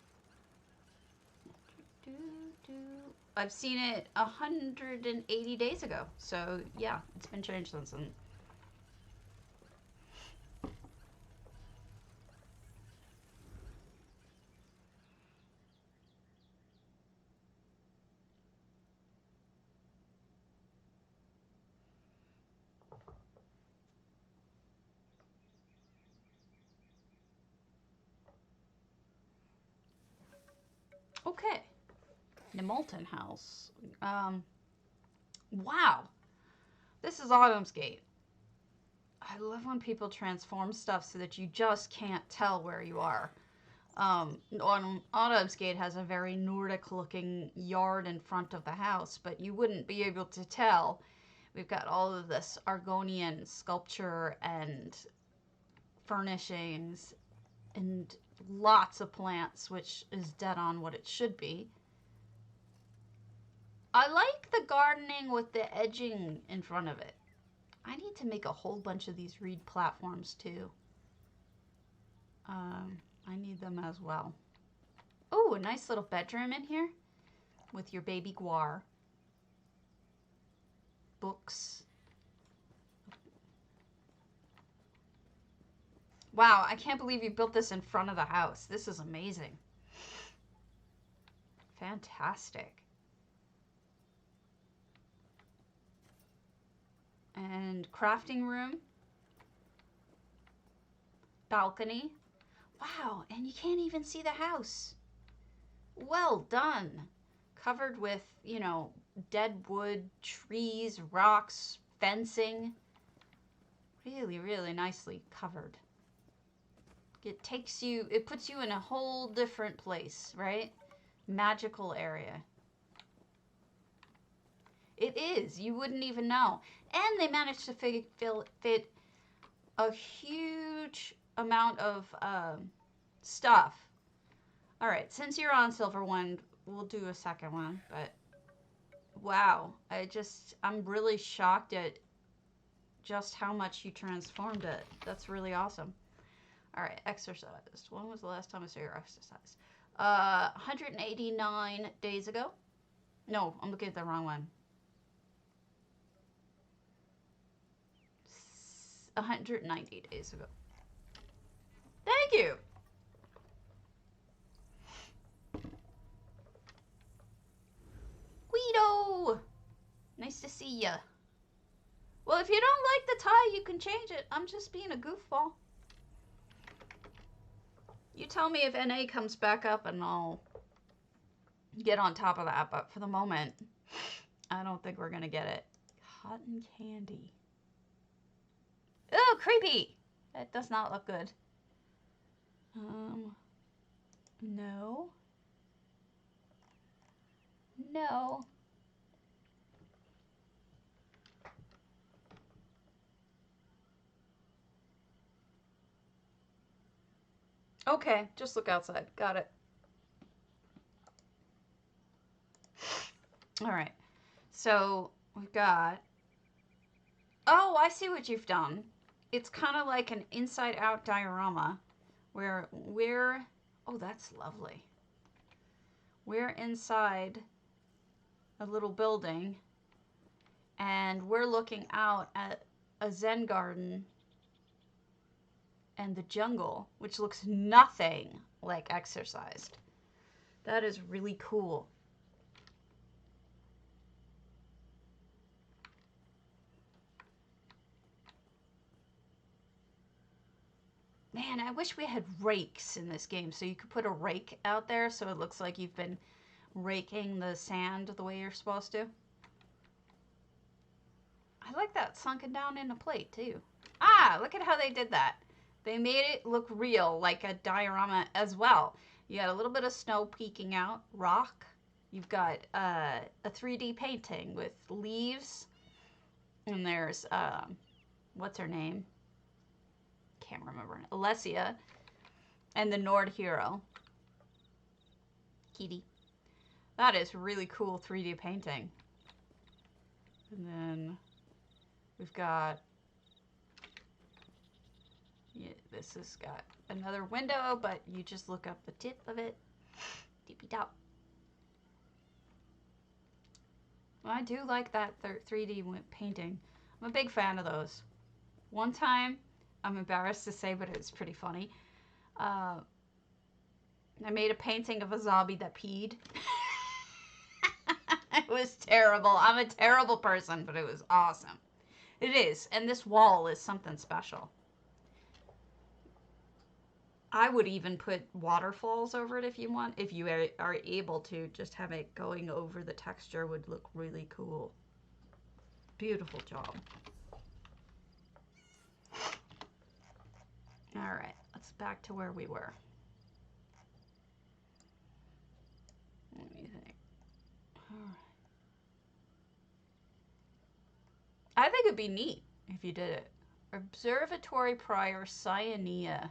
I've seen it 180 days ago, so yeah, it's been changed since then. Okay. Nimalton House. Wow. This is Autumnscape. I love when people transform stuff so that you just can't tell where you are. Autumnscape has a very Nordic looking yard in front of the house, but you wouldn't be able to tell. We've got all of this Argonian sculpture and furnishings and lots of plants, which is dead on what it should be. I like the gardening with the edging in front of it. I need to make a whole bunch of these reed platforms too. I need them as well. Oh, a nice little bedroom in here with your baby guar. Books. Wow, I can't believe you built this in front of the house. This is amazing. Fantastic. And crafting room. Balcony. Wow, and you can't even see the house. Well done. Covered with, you know, dead wood, trees, rocks, fencing. Really, really nicely covered. It puts you in a whole different place, right? Magical area. It is. You wouldn't even know. And they managed to fit a huge amount of stuff. All right, since you're on Silver One, we'll do a second one. But wow, I'm really shocked at just how much you transformed it. That's really awesome. All right, exercised. When was the last time I saw your exercise? 189 days ago. No, I'm looking at the wrong one. 190 days ago. Thank you. Guido! Nice to see ya. Well, if you don't like the tie, you can change it. I'm just being a goofball. You tell me if NA comes back up and I'll get on top of that. But for the moment, I don't think we're going to get it. Cotton candy. Oh, creepy. That does not look good. No. No. Okay, just look outside. Got it. All right. So we've got... Oh, I see what you've done. It's kind of like an inside-out diorama where we're... Oh, that's lovely. We're inside a little building and we're looking out at a Zen garden and the jungle, which looks nothing like exercised. That is really cool. Man, I wish we had rakes in this game so you could put a rake out there so it looks like you've been raking the sand the way you're supposed to. I like that sunken down in a plate too. Ah, look at how they did that. They made it look real, like a diorama as well. You got a little bit of snow peeking out, rock. You've got a 3D painting with leaves. And there's, what's her name? Can't remember. Alessia. And the Nord hero. Kitty. That is really cool 3D painting. And then we've got... Yeah, this has got another window, but you just look up the tip of it. Tippy top. Well, I do like that 3D painting. I'm a big fan of those. One time, I'm embarrassed to say, but it was pretty funny. I made a painting of a zombie that peed. It was terrible. I'm a terrible person, but it was awesome. It is, and this wall is something special. I would even put waterfalls over it if you want. If you are able to, just have it going over the texture would look really cool. Beautiful job. All right, let's back to where we were. Let me think. All right. I think it'd be neat if you did it. Observatory Prior Cyanea.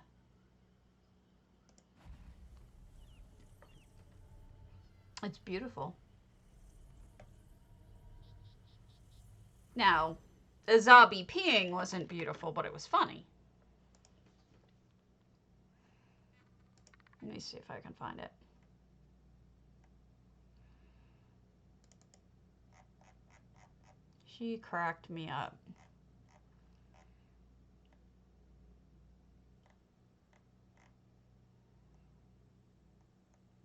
It's beautiful. Now, a zombie peeing wasn't beautiful, but it was funny. Let me see if I can find it. She cracked me up.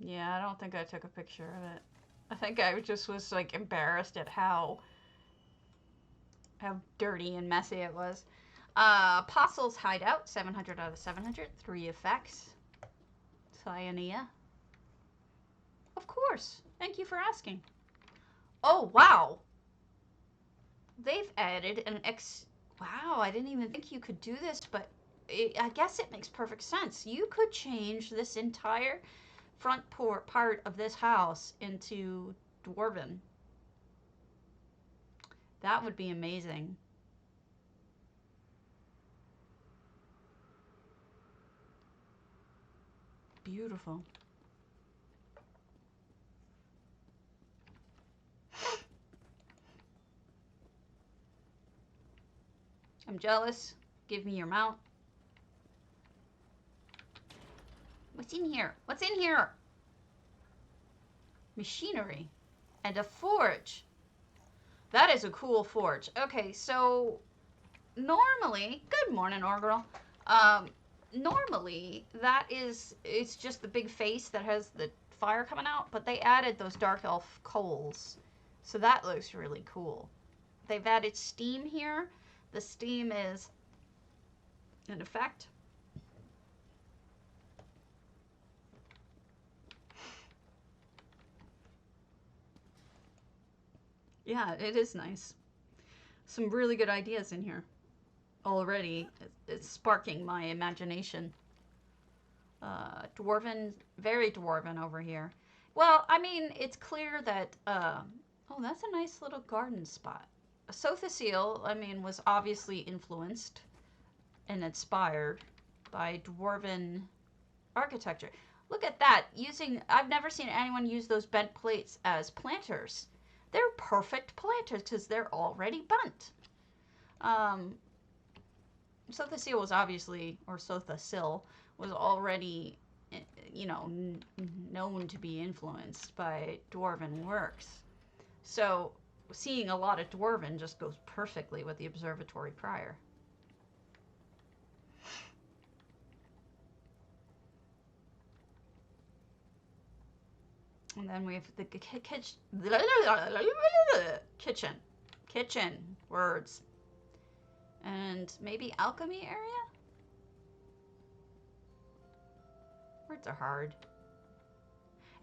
Yeah, I don't think I took a picture of it. I think I just was like embarrassed at how dirty and messy it was. Apostles Hideout, 700 out of 700. 3 effects. Cyanea. Of course. Thank you for asking. Oh, wow. They've added an Wow, I didn't even think you could do this, but I guess it makes perfect sense. You could change this entire front part of this house into Dwarven. That would be amazing. Beautiful. I'm jealous. Give me your mount. What's in here? What's in here? Machinery. And a forge. That is a cool forge. Okay, so normally, good morning, Orgirl. Normally it's just the big face that has the fire coming out, but they added those dark elf coals, so that looks really cool. They've added steam here. The steam is an effect. Yeah, it is nice. Some really good ideas in here already. It's sparking my imagination. Dwarven, very dwarven over here. Well, I mean, it's clear that, oh, that's a nice little garden spot. Sothicil, I mean, was obviously influenced and inspired by dwarven architecture. Look at that. I've never seen anyone use those bent plates as planters. They're perfect planters because they're already bent. Sothicil was obviously, or Sothicil was already, you know, known to be influenced by dwarven works. So seeing a lot of dwarven just goes perfectly with the observatory prior. And then we have the kitchen words. And maybe alchemy area? Words are hard.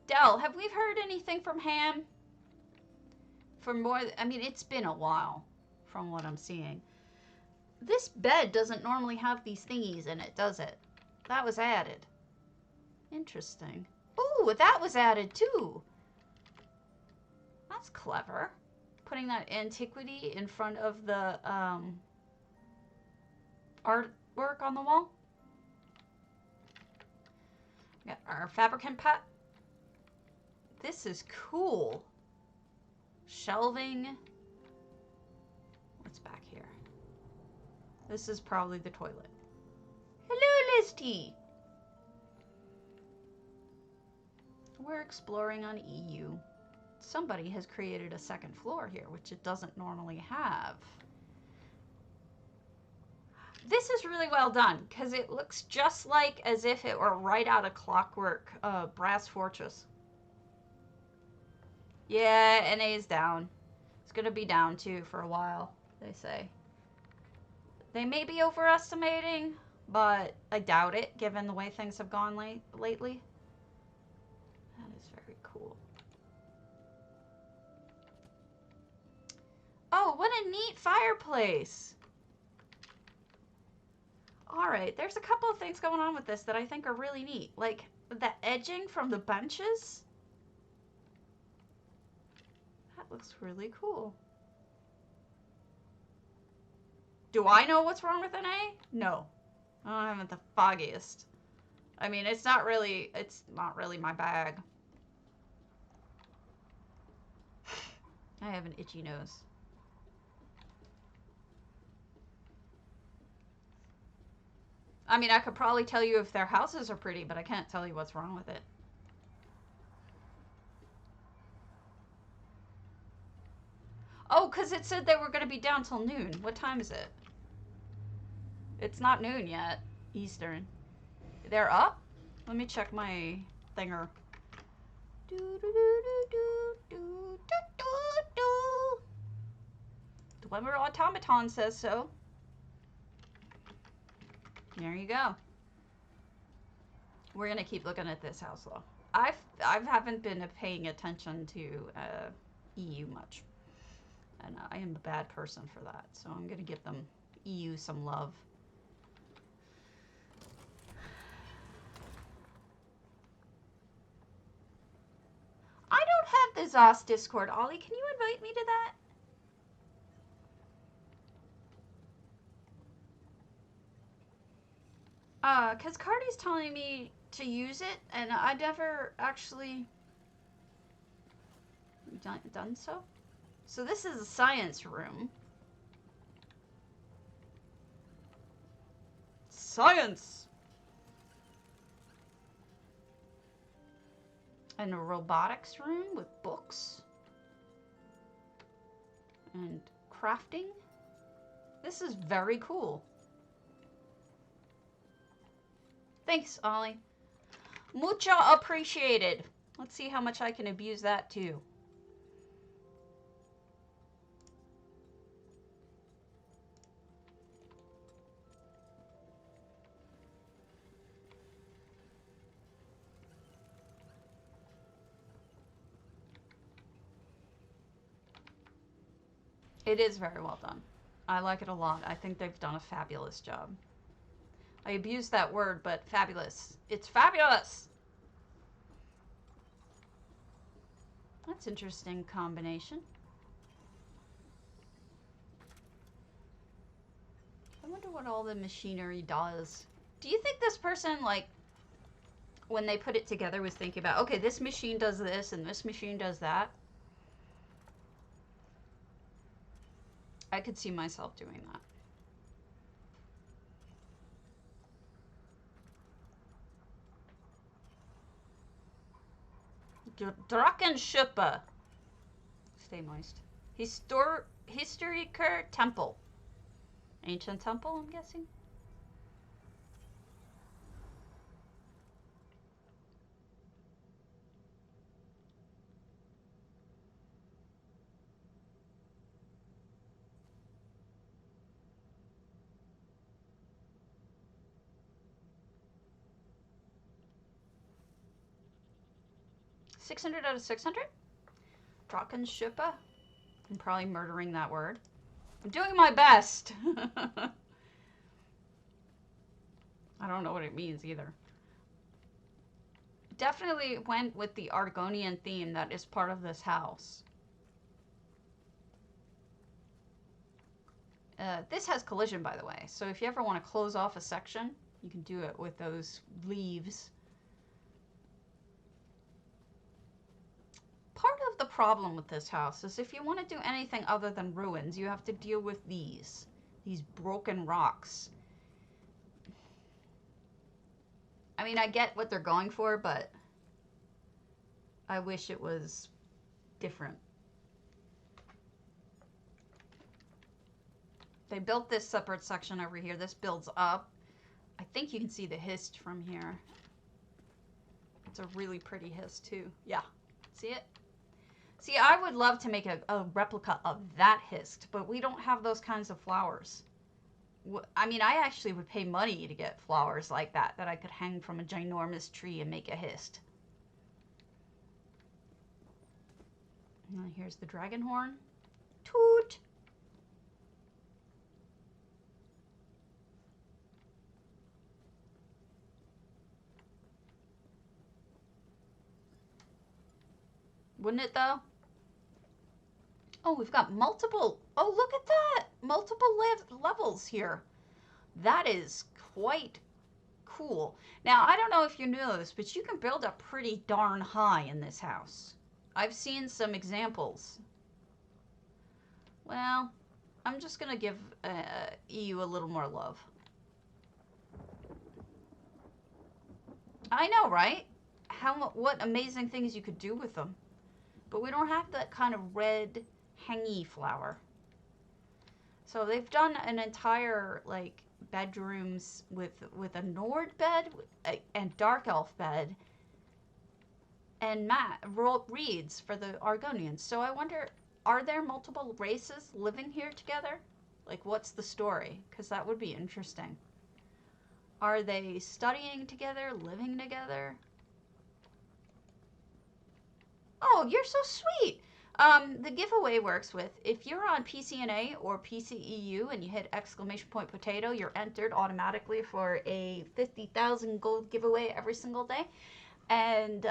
Del, have we heard anything from Ham? For more, I mean, it's been a while from what I'm seeing. This bed doesn't normally have these thingies in it, does it? That was added. Interesting. Ooh, that was added too. That's clever. Putting that antiquity in front of the artwork on the wall. We got our fabricant pot. This is cool. Shelving. What's back here? This is probably the toilet. Hello, Listy. We're exploring on EU. Somebody has created a second floor here, which it doesn't normally have. This is really well done, because it looks just like as if it were right out of Clockwork Brass Fortress. Yeah, NA is down. It's going to be down, too, for a while, they say. They may be overestimating, but I doubt it, given the way things have gone lately. That is very cool. Oh, what a neat fireplace! Alright, there's a couple of things going on with this that I think are really neat. Like, the edging from the benches. That looks really cool. Do I know what's wrong with NA? No. I haven't the foggiest. I mean, it's not really my bag. I have an itchy nose. I mean, I could probably tell you if their houses are pretty, but I can't tell you what's wrong with it. Oh, because it said they were going to be down till noon. What time is it? It's not noon yet. Eastern. They're up? Let me check my thinger. Do, do, do, do, do, do, do, do. The Weber automaton says so. There you go. We're gonna keep looking at this house though. I haven't been paying attention to EU much, and I am a bad person for that. So I'm gonna give them EU some love. I don't have the Zos Discord. Ollie, can you invite me to that? Cause Cardi's telling me to use it, and I never actually done so. So this is a science room. Science! And a robotics room with books. And crafting. This is very cool. Thanks, Ollie. Mucho appreciated. Let's see how much I can abuse that too. It is very well done. I like it a lot. I think they've done a fabulous job. I abused that word, but fabulous. It's fabulous! That's an interesting combination. I wonder what all the machinery does. Do you think this person, like, when they put it together was thinking about, okay, this machine does this and this machine does that? I could see myself doing that. Drachenschuppe. Stay moist. Historiker Temple. Ancient temple, I'm guessing. $600 out of 600? Drachenschuppe? I'm probably murdering that word. I'm doing my best. I don't know what it means either. Definitely went with the Argonian theme that is part of this house. This has collision, by the way, so if you ever want to close off a section, you can do it with those leaves. Part of the problem with this house is if you want to do anything other than ruins, you have to deal with these broken rocks. I mean, I get what they're going for, but I wish it was different. They built this separate section over here. This builds up. I think you can see the hist from here. It's a really pretty hist too. Yeah, see it? See, I would love to make a replica of that hist, but we don't have those kinds of flowers. I mean, I actually would pay money to get flowers like that I could hang from a ginormous tree and make a hist. And here's the dragon horn. Toot! Wouldn't it though? Oh, we've got multiple. Oh, look at that. Multiple levels here. That is quite cool. Now, I don't know if you know this, but you can build up pretty darn high in this house. I've seen some examples. Well, I'm just going to give EU a little more love. I know, right? What amazing things you could do with them. But we don't have that kind of red hangy flower. So they've done an entire like bedrooms with a Nord bed and dark elf bed and Matt reads for the Argonians. So I wonder, are there multiple races living here together? Like, what's the story? Because that would be interesting. Are they studying together, living together? Oh, you're so sweet. The giveaway works with, if you're on PCNA or PCEU and you hit !potato, you're entered automatically for a 50,000 gold giveaway every single day. And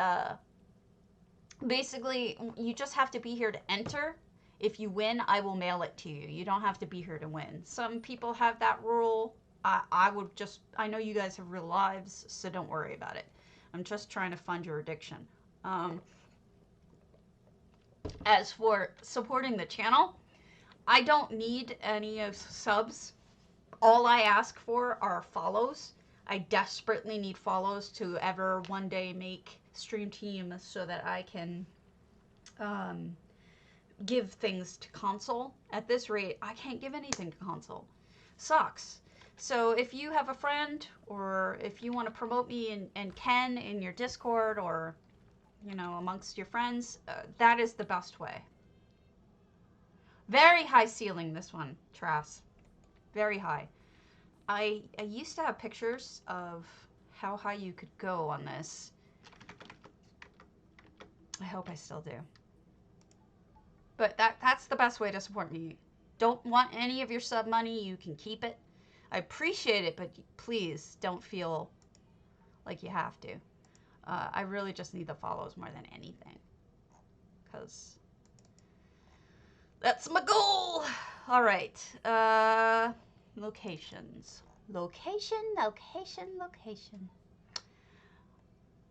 basically, you just have to be here to enter. If you win, I will mail it to you. You don't have to be here to win. Some people have that rule. I would just, I know you guys have real lives, so don't worry about it. I'm just trying to fund your addiction. As for supporting the channel, I don't need any subs. All I ask for are follows. I desperately need follows to ever one day make Stream Team so that I can give things to console. At this rate, I can't give anything to console. Sucks. So if you have a friend, or if you want to promote me and Ken in your Discord, or you know, amongst your friends, that is the best way. Very high ceiling, this one, Trass. Very high. I used to have pictures of how high you could go on this. I hope I still do. But that's the best way to support me. Don't want any of your sub money, you can keep it. I appreciate it, but please don't feel like you have to. I really just need the follows more than anything. Because that's my goal! Alright. Locations. Location.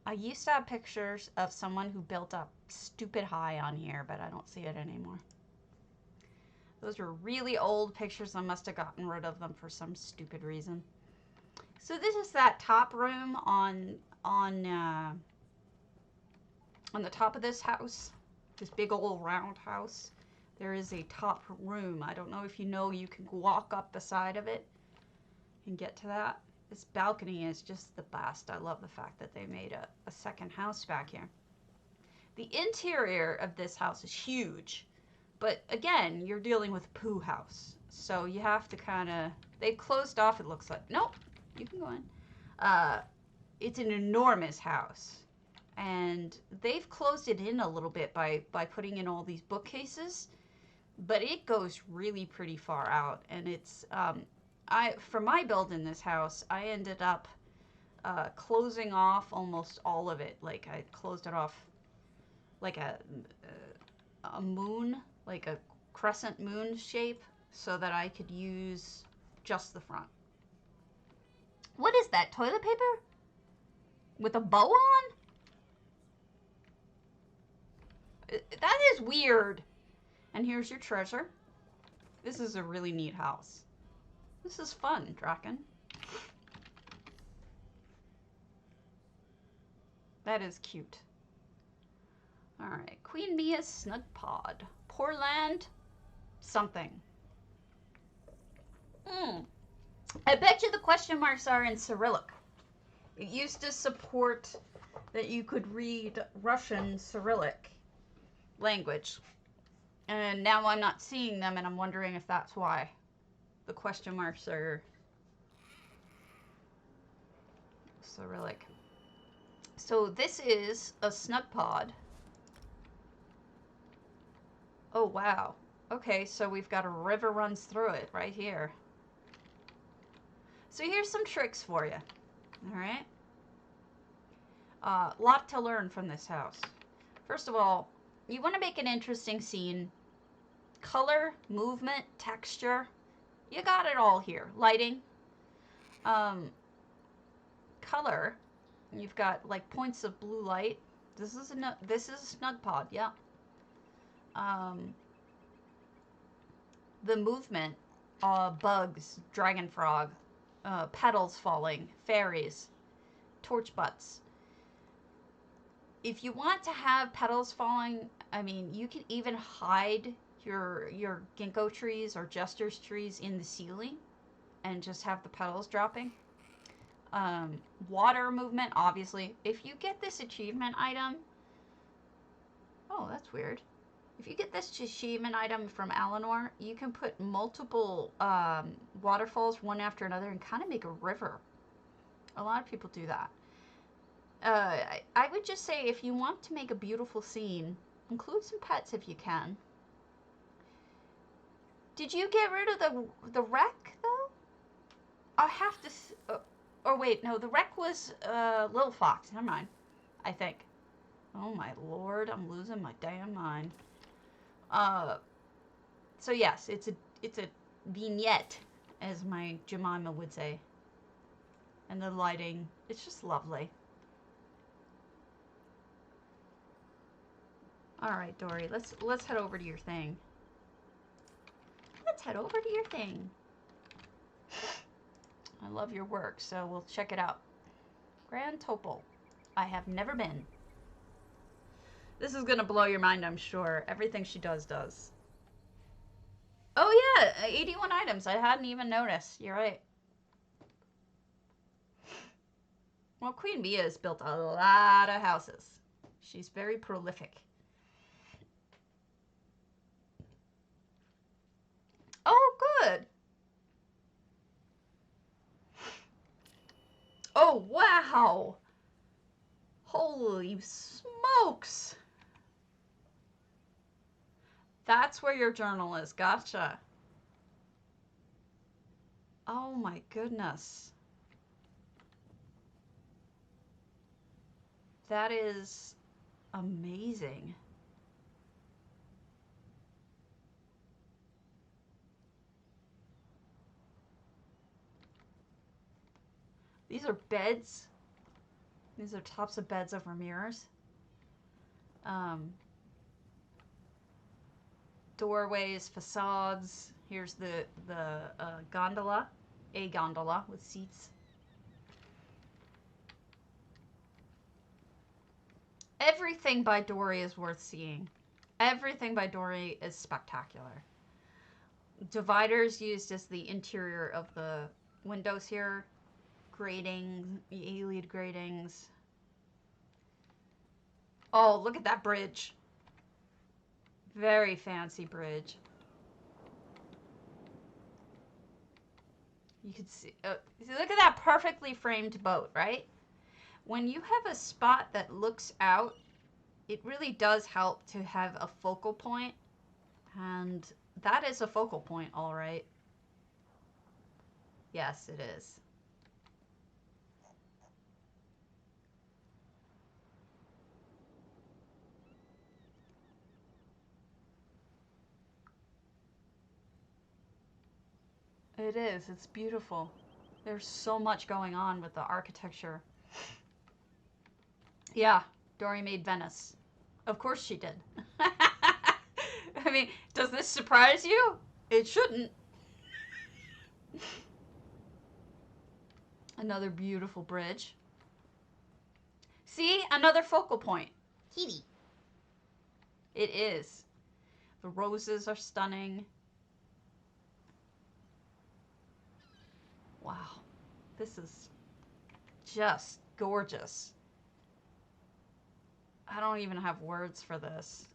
I used to have pictures of someone who built up stupid high on here, but I don't see it anymore. Those were really old pictures. I must have gotten rid of them for some stupid reason. So this is that top room on the top of this house, this big old round house. There is a top room. I don't know if you know, you can walk up the side of it and get to that. This balcony is just the best. I love the fact that they made a second house back here. The interior of this house is huge, but again, you're dealing with a poo house. So you have to kind of, they closed off, it looks like. Nope, you can go in. It's an enormous house. And they've closed it in a little bit by putting in all these bookcases. But it goes really pretty far out. And it's, for my build in this house, I ended up closing off almost all of it. Like, I closed it off like a moon, like a crescent moon shape, so that I could use just the front. What is that, toilet paper? With a bow on? That is weird. And here's your treasure. This is a really neat house. This is fun, Draken. That is cute. Alright, Queen Mia's Snug Pod. Poorland something. I bet you the question marks are in Cyrillic. It used to support that you could read Russian Cyrillic language. And now I'm not seeing them, and I'm wondering if that's why the question marks are Cyrillic. So this is a snug pod. Oh, wow. Okay, so we've got a river runs through it right here. So here's some tricks for you. Alright? Lot to learn from this house. First of all, you want to make an interesting scene. Color, movement, texture. You got it all here. Lighting. Color. You've got like points of blue light. This is a snug pod, yeah. The movement, bugs, dragon frog, petals falling, fairies, torch butts. If you want to have petals falling, I mean, you can even hide your ginkgo trees or jester's trees in the ceiling and just have the petals dropping. Water movement, obviously. If you get this achievement item, Oh, that's weird. If you get this achievement item from Eleanor, you can put multiple waterfalls one after another and kind of make a river. A lot of people do that. I would just say if you want to make a beautiful scene, include some pets if you can. Did you get rid of the wreck, though? I have to... or wait, no, the wreck was Little Fox. Never mind, I think. Oh my lord, I'm losing my damn mind. So yes, it's a vignette, as my Jemima would say. And the lighting, it's just lovely. All right, Dory, let's head over to your thing. Let's head over to your thing. I love your work, so we'll check it out. Grand Topol. I have never been. This is gonna blow your mind, I'm sure. Everything she does. Oh yeah, 81 items. I hadn't even noticed. You're right. Well, Queen Bee has built a lot of houses. She's very prolific. Oh, good. Oh, wow. Holy smokes. That's where your journal is. Gotcha. Oh my goodness. That is amazing. These are beds. These are tops of beds over mirrors. Doorways, facades. Here's the gondola. A gondola with seats. Everything by Dory is worth seeing. Everything by Dory is spectacular. Dividers used as the interior of the windows here. Gratings, A-lead gratings. Oh, look at that bridge. Very fancy bridge. You could see, look at that perfectly framed boat, right? When you have a spot that looks out, it really does help to have a focal point. And that is a focal point, all right. Yes, it is. It is. It's beautiful. There's so much going on with the architecture. Yeah, Dory made Venice. Of course she did. I mean, does this surprise you? It shouldn't. Another beautiful bridge. See? Another focal point. Kitty. It is. The roses are stunning. Wow. This is just gorgeous. I don't even have words for this.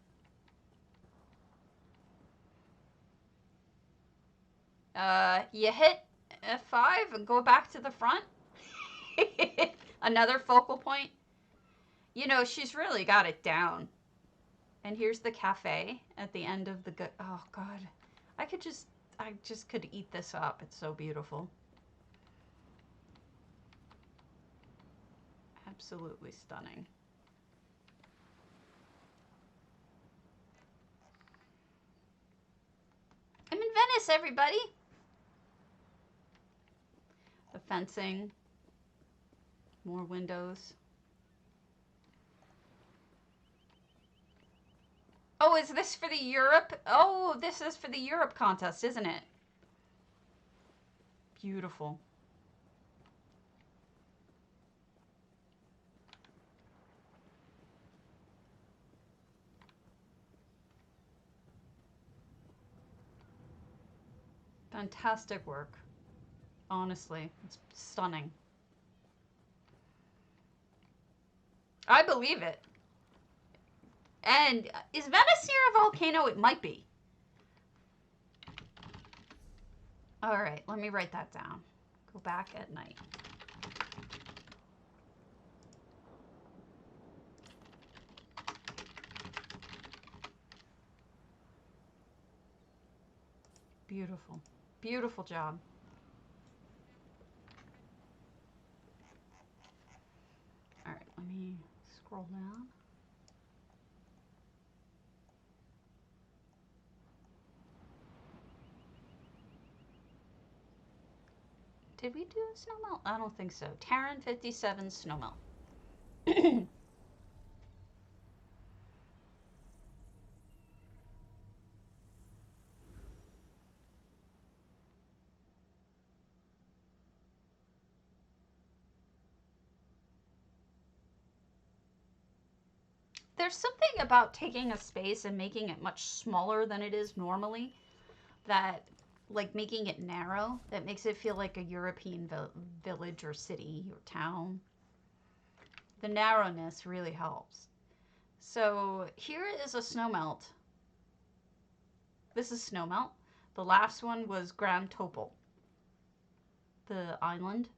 You hit F5 and go back to the front. Another focal point. You know, she's really got it down. And here's the cafe at the end of the oh god. I just could eat this up. It's so beautiful. Absolutely stunning. I'm in Venice, everybody. The fencing. More windows. Oh, is this for the Europe? Oh, this is for the Europe contest, isn't it? Beautiful. Fantastic work. Honestly, it's stunning. I believe it. And is Venice near a volcano? It might be. All right, let me write that down. Go back at night. Beautiful. Beautiful job. All right, let me scroll down. Did we do a snowmelt? I don't think so. Terran 57 snowmelt. There's something about taking a space and making it much smaller than it is normally that, like making it narrow, that makes it feel like a European village or city or town. The narrowness really helps. So here is a snowmelt. This is snowmelt. The last one was Grand Topol, the island.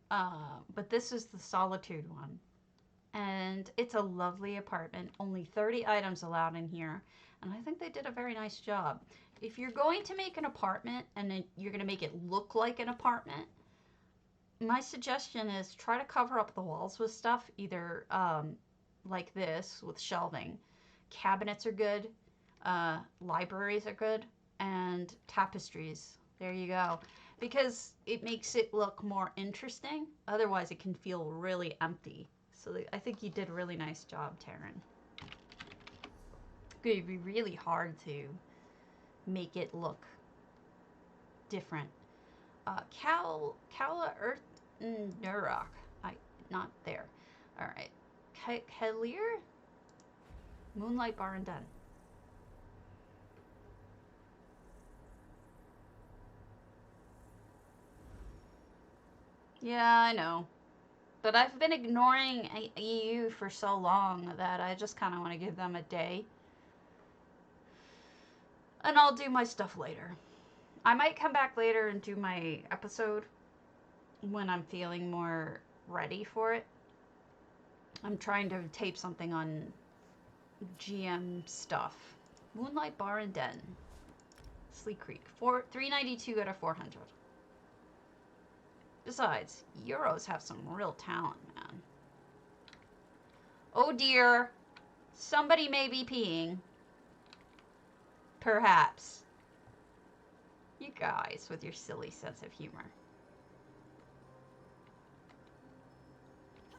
But this is the Solitude one. And it's a lovely apartment. Only 30 items allowed in here. And I think they did a very nice job. If you're going to make an apartment and then you're going to make it look like an apartment, my suggestion is try to cover up the walls with stuff, either like this with shelving. Cabinets are good. Libraries are good. And tapestries. There you go. Because it makes it look more interesting. Otherwise, it can feel really empty. So I think you did a really nice job, Terran. It'd be really hard to make it look different. Kala Earth Nurok. Not there. Alright. Kalir? Moonlight Bar and Den. Yeah, I know. But I've been ignoring EU for so long that I just kind of want to give them a day. And I'll do my stuff later. I might come back later and do my episode when I'm feeling more ready for it. I'm trying to tape something on GM stuff. Moonlight Bar and Den. Sleek Creek. 392 out of 400. Besides, Euros have some real talent, man. Oh dear. Somebody may be peeing. Perhaps. You guys with your silly sense of humor.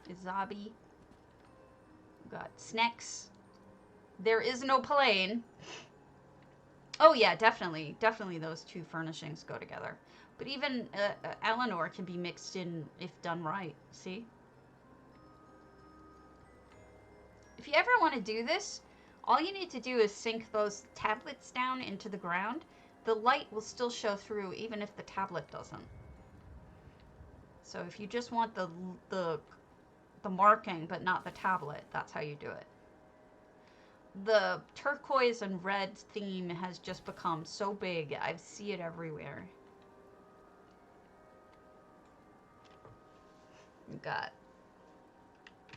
Izabi. Got snacks. There is no plane. Oh yeah, definitely. Definitely those two furnishings go together. But even Eleanor can be mixed in if done right. See? If you ever want to do this, all you need to do is sink those tablets down into the ground. The light will still show through even if the tablet doesn't. So if you just want the marking but not the tablet, that's how you do it. The turquoise and red theme has just become so big. I see it everywhere. Got.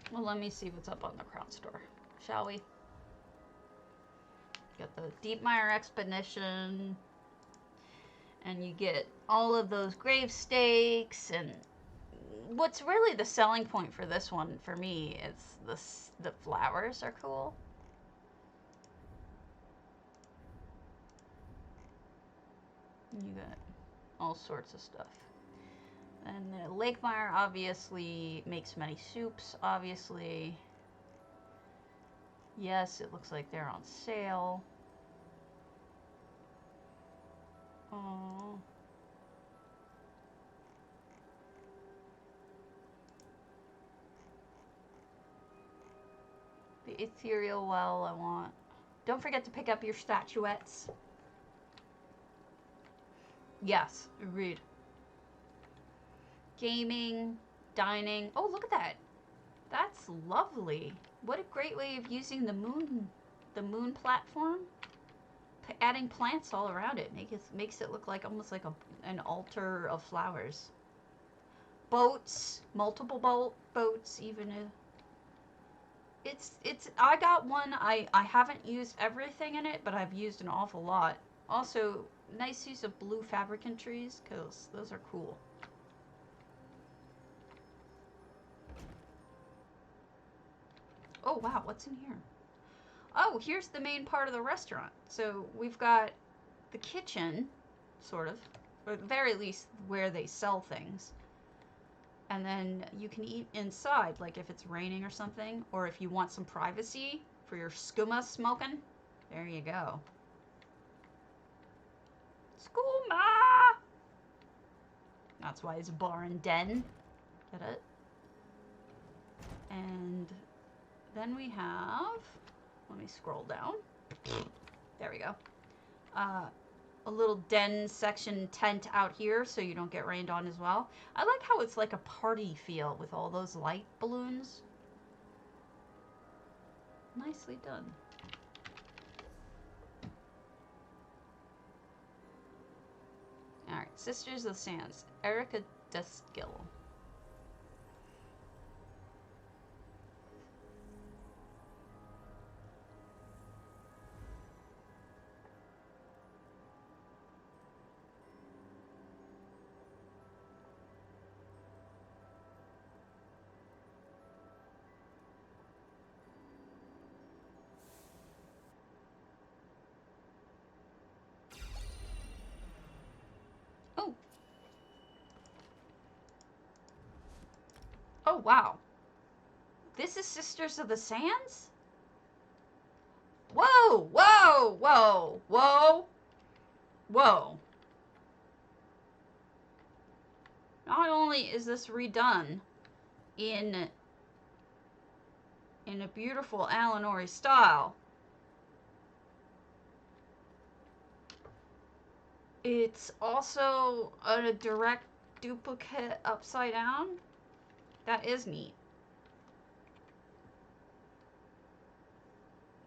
Well, let me see what's up on the Crown Store, shall we? Got the Deepmire Expedition, and you get all of those grave stakes. And what's really the selling point for this one for me is the flowers are cool. You got all sorts of stuff. And Lakemire obviously makes many soups, obviously. Yes, it looks like they're on sale. Oh. The ethereal well I want. Don't forget to pick up your statuettes. Yes, agreed. Gaming, dining. Oh, look at that. That's lovely. What a great way of using the moon platform. Adding plants all around it makes it look like almost like an altar of flowers. Boats, multiple boats, even it's I got one. I haven't used everything in it, but I've used an awful lot. Also, nice use of blue fabricant trees because those are cool. Oh wow, what's in here? Oh, here's the main part of the restaurant. So we've got the kitchen, sort of, or at the very least where they sell things. And then you can eat inside, like if it's raining or something, or if you want some privacy for your skooma smoking, there you go. Skooma! That's why it's a bar and den. Get it? And then we have, let me scroll down. There we go. A little den section tent out here so you don't get rained on as well. I like how it's like a party feel with all those light balloons. Nicely done. Alright, Sisters of the Sands. Erica Deskill. Oh. Oh, wow. This is Sisters of the Sands? Whoa, whoa, whoa, whoa, whoa. Not only is this redone in a beautiful Alanori style, it's also a direct duplicate upside down. That is neat.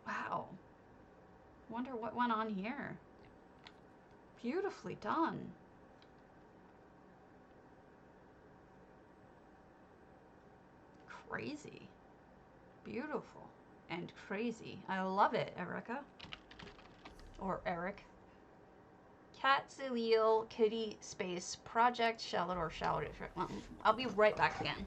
Wow. Wonder what went on here. Beautifully done. Crazy. Beautiful and crazy. I love it, Erica. Or Eric. Cat Zaleel Kitty Space Project Shallot or Shallot. I'll be right back again.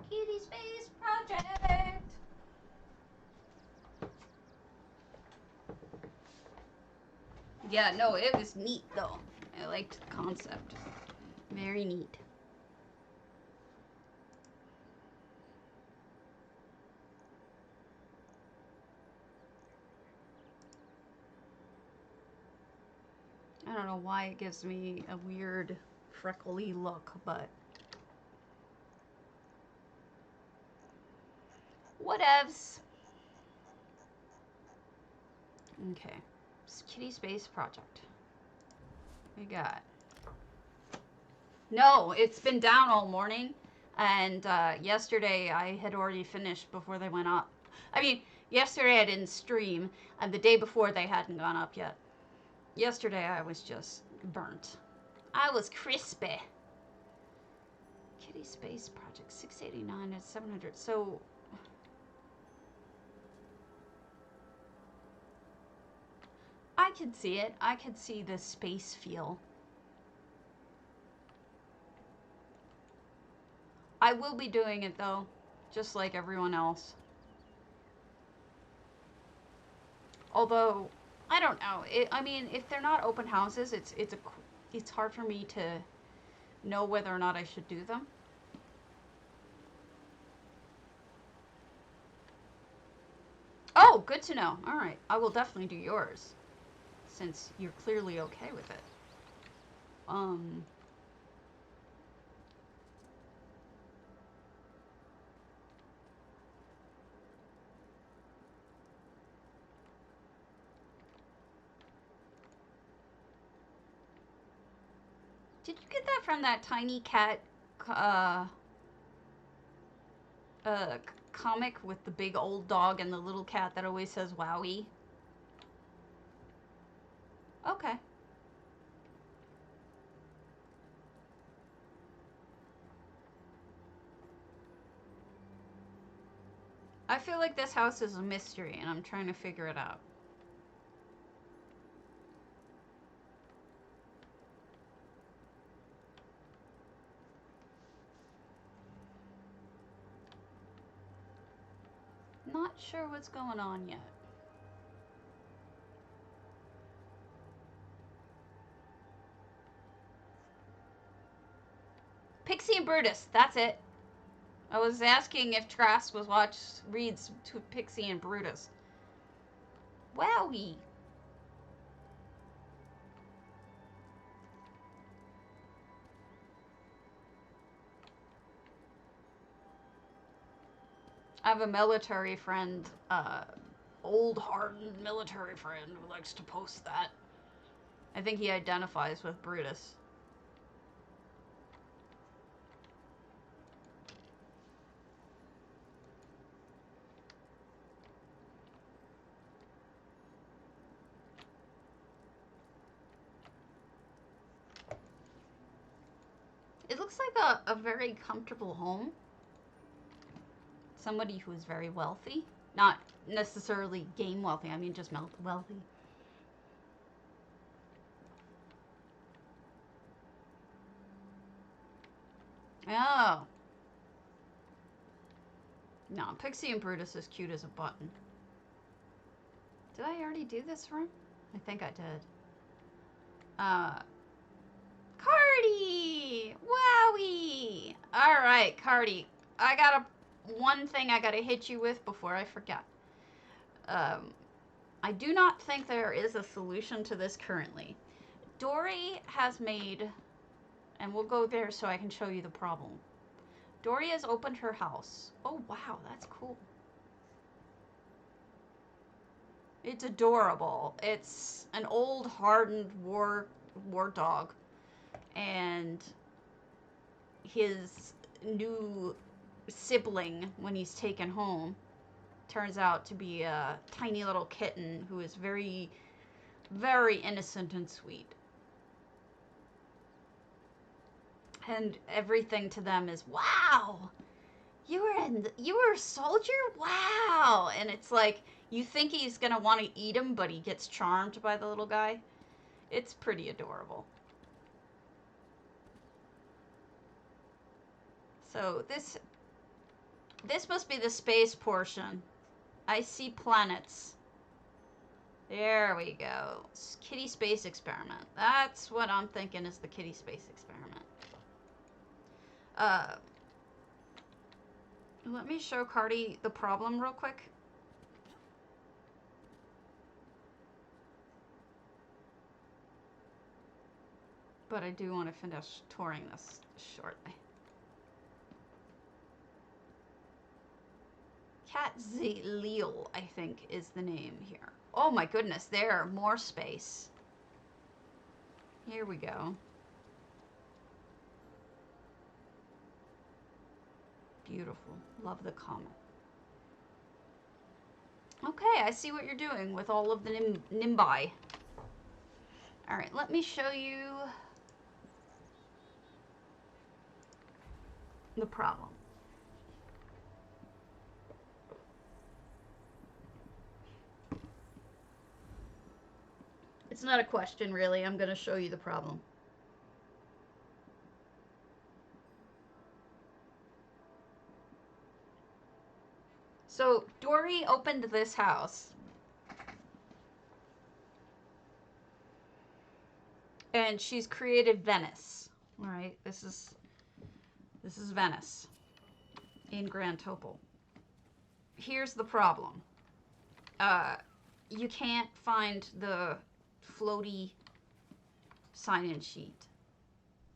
Kitty Space Project! Yeah, no, it was neat though. I liked the concept. Very neat. I don't know why it gives me a weird freckly look, but whatevs. Okay, Kitty Space Project. We got. No, it's been down all morning, and yesterday I had already finished before they went up. I mean, yesterday I didn't stream, and the day before they hadn't gone up yet. Yesterday I was just burnt. I was crispy. Kitty Space Project 689 at 700. So I could see it. I could see the space feel. I will be doing it though, just like everyone else. Although, I don't know. I mean, if they're not open houses, it's hard for me to know whether or not I should do them. Oh, good to know. All right, I will definitely do yours, since you're clearly okay with it. Um. Did you get that from that tiny cat uh, comic with the big old dog and the little cat that always says "wowie"? Okay. I feel like this house is a mystery, and I'm trying to figure it out. Not sure what's going on yet. Pixie and Brutus, that's it. I was asking if Trask reads to Pixie and Brutus. Wowie. I have a military friend, old hardened military friend who likes to post that. I think he identifies with Brutus. It looks like a very comfortable home. Somebody who is very wealthy. Not necessarily game wealthy, I mean just wealthy. Oh. No, Pixie and Brutus is cute as a button. Did I already do this room? I think I did. Cardi! Wowie! Alright, Cardi. I got one thing I gotta hit you with before I forget. I do not think there is a solution to this currently. Dory has made, and we'll go there so I can show you the problem. Dory has opened her house. Oh wow, that's cool. It's adorable. It's an old hardened war dog, and his new sibling, when he's taken home, turns out to be a tiny little kitten who is very, very innocent and sweet. And everything to them is, wow, you were a soldier? Wow. And it's like, you think he's gonna want to eat him, but he gets charmed by the little guy. It's pretty adorable. So this must be the space portion. I see planets. There we go. Kitty space experiment. That's what I'm thinking is the kitty space experiment. Let me show Cardi the problem real quick. But I do want to finish touring this shortly. Nchuand-Zel, I think, is the name here. Oh my goodness, there, more space. Here we go. Beautiful. Love the comment. Okay, I see what you're doing with all of the nimbi. Alright, let me show you the problem. It's not a question, really. I'm going to show you the problem. So Dory opened this house. And she's created Venice. All right, this is Venice in Grand Topol. Here's the problem. You can't find the floaty sign-in sheet.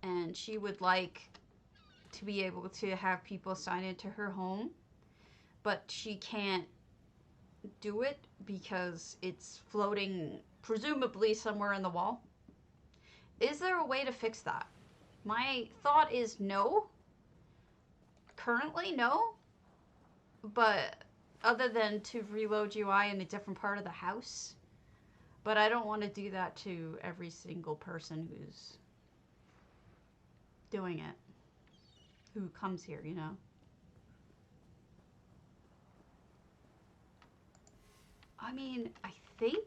And she would like to be able to have people sign into her home, but she can't do it because it's floating presumably somewhere in the wall. Is there a way to fix that? My thought is no. Currently, no. But other than to reload UI in a different part of the house. But I don't want to do that to every single person who's doing it. Who comes here, you know? I mean, I think.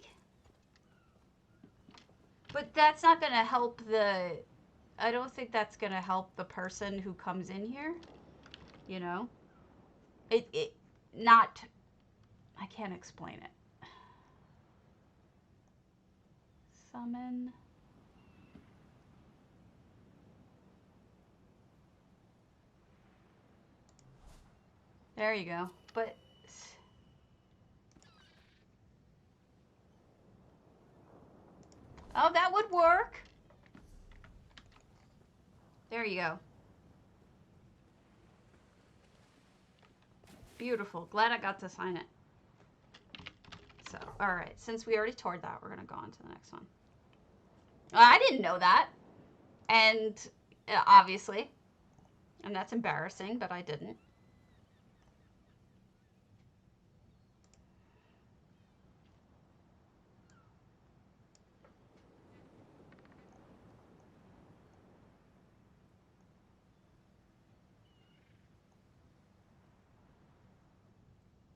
But that's not going to help the... I don't think that's going to help the person who comes in here. You know? It not... I can't explain it. Summon... There you go. But... Oh, that would work. There you go. Beautiful. Glad I got to sign it. So, alright. Since we already toured that, we're going to go on to the next one. I didn't know that. And, obviously. And that's embarrassing, but I didn't.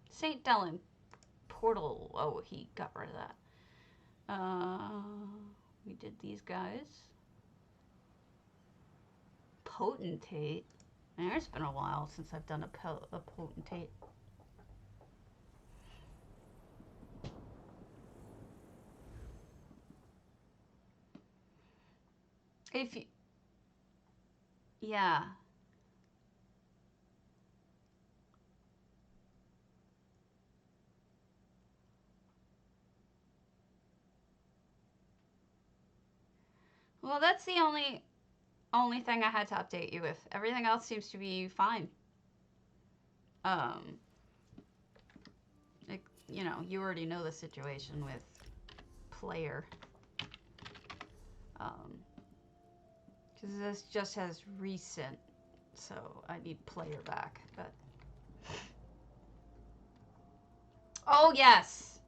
St. Dellen portal. Oh, he got rid of that. We did these guys. Potentate. Man, it's been a while since I've done a potentate. If you... Yeah. Well, that's the only thing I had to update you with. Everything else seems to be fine. You know, you already know the situation with player. Because this just has recent, so I need player back. But oh yes,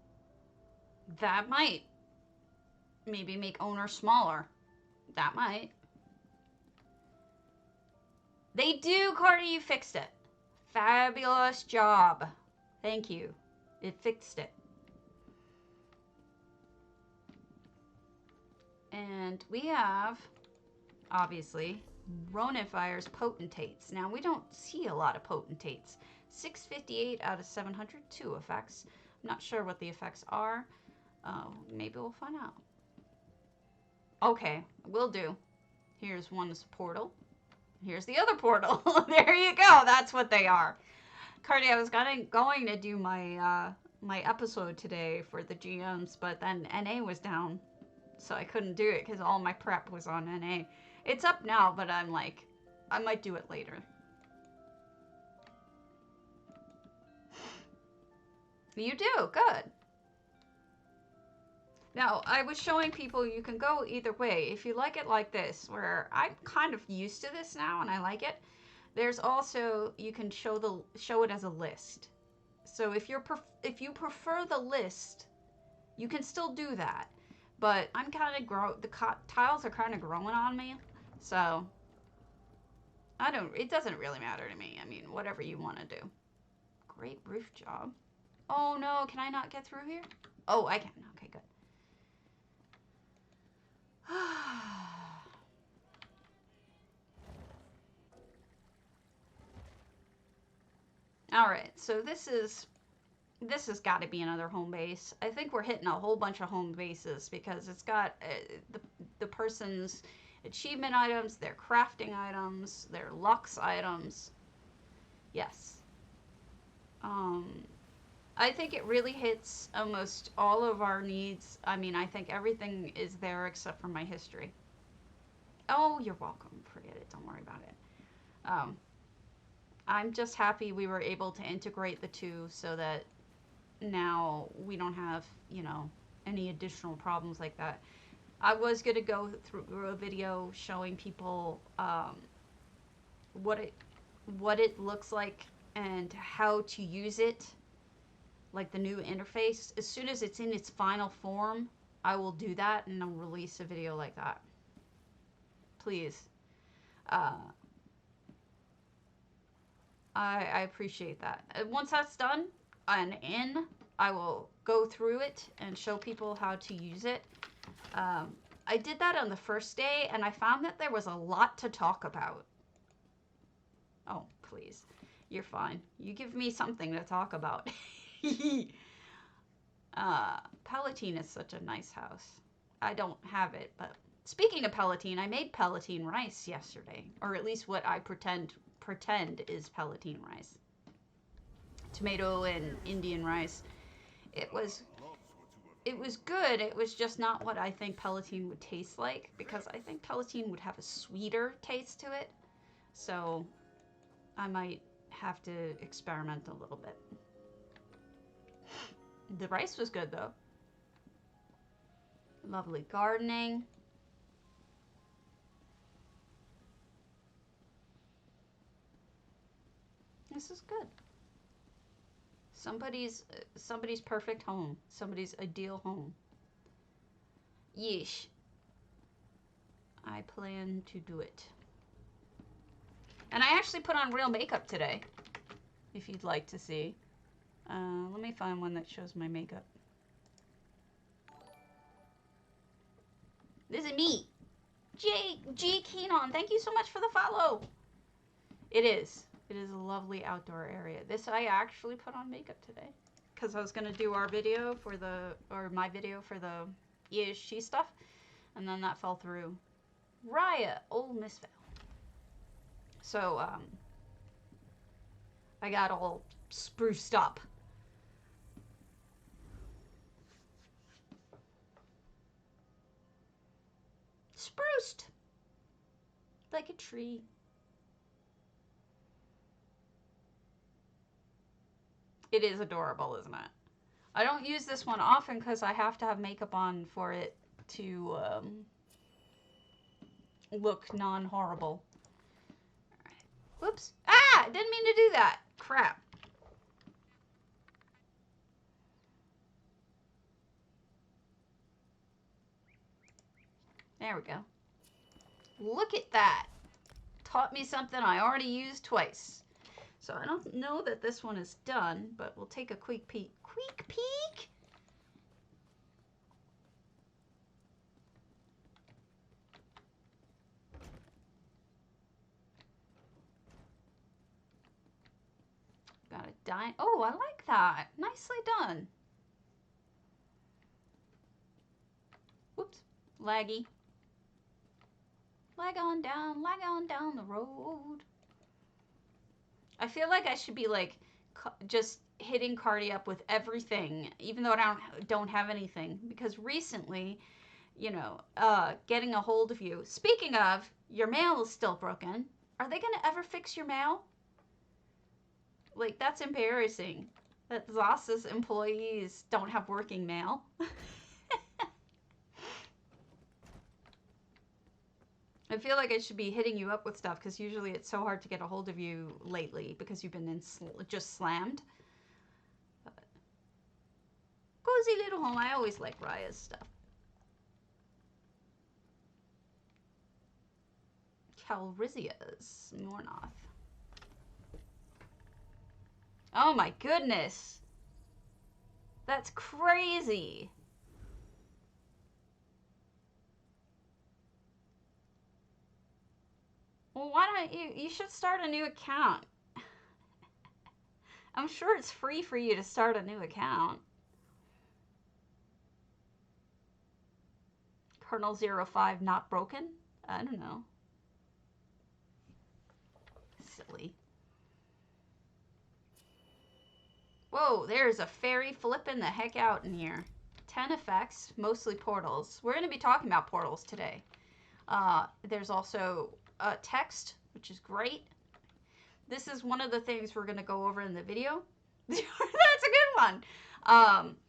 that might maybe make owner smaller. That might. They do, Cardi. You fixed it. Fabulous job. Thank you. It fixed it. And we have, obviously, Ronifier's potentates. Now, we don't see a lot of potentates. 658 out of 700, 2 effects. I'm not sure what the effects are. Maybe we'll find out. Okay, will do. Here's one's portal. Here's the other portal. There you go. That's what they are. Cardi, I was going to do my my episode today for the GMs, but then NA was down, so I couldn't do it because all my prep was on NA. It's up now, but I'm like, I might do it later. You do? Good. Now, I was showing people you can go either way. If you like it like this, where I'm kind of used to this now and I like it, there's also, you can show it as a list. So if you prefer the list, you can still do that. But I'm kind of the tiles are kind of growing on me. So it doesn't really matter to me. I mean, whatever you want to do. Great roof job. Oh no, can I not get through here? Oh, I can. Okay, good. All right, so this is this has got to be another home base. I think we're hitting a whole bunch of home bases because it's got the person's achievement items, their crafting items, their Lux items. Yes. Um, I think it really hits almost all of our needs. I mean, I think everything is there except for my history. Oh, you're welcome. Forget it. Don't worry about it. Um, I'm just happy we were able to integrate the two so that now we don't have, you know, any additional problems like that. I was going to go through a video showing people what it what it looks like and how to use it, like the new interface. As soon as it's in its final form, I will do that and I'll release a video like that. Please. Uh, I appreciate that. Once that's done and in, I will go through it and show people how to use it. I did that on the first day and I found that there was a lot to talk about. Oh, please. You're fine. You give me something to talk about. Palatine is such a nice house. I don't have it, but speaking of Palatine, I made Palatine rice yesterday, or at least what I pretend is Palatine rice. Tomato and Indian rice. It was good. It was just not what I think Palatine would taste like, because I think Palatine would have a sweeter taste to it. So I might have to experiment a little bit. The rice was good though. Lovely gardening. This is good. Somebody's perfect home. Somebody's ideal home. Yeesh. I plan to do it. And I actually put on real makeup today, if you'd like to see. Let me find one that shows my makeup. This is me. G. Keenon, thank you so much for the follow. It is. It is a lovely outdoor area. This, I actually put on makeup today because I was going to do our video for my video for the ESG stuff, and then that fell through. Raya, old Miss Val. So, I got all spruced up. Spruced! Like a tree. It is adorable, isn't it? I don't use this one often because I have to have makeup on for it to look non-horrible. Alright. Whoops. Ah! Didn't mean to do that. Crap. There we go. Look at that. Taught me something I already used twice. So I don't know that this one is done, but we'll take a quick peek. Quick peek? Got a dime. Oh, I like that. Nicely done. Whoops. Laggy. Lag on down the road. I feel like I should be like just hitting Cardi up with everything, even though I don't have anything. Because recently, you know, getting a hold of you. Speaking of, your mail is still broken. Are they gonna ever fix your mail? Like, that's embarrassing that Zos's employees don't have working mail. I feel like I should be hitting you up with stuff because usually it's so hard to get a hold of you lately because you've been just slammed. But cozy little home. I always like Raya's stuff. Calrissia's Mornoth. Oh my goodness. That's crazy. Well, why don't you should start a new account. I'm sure it's free for you to start a new account. Kernel 05 not broken? I don't know. Silly. Whoa, there's a fairy flipping the heck out in here. 10 effects, mostly portals. We're going to be talking about portals today. There's also text, which is great. This is one of the things we're going to go over in the video. That's a good one.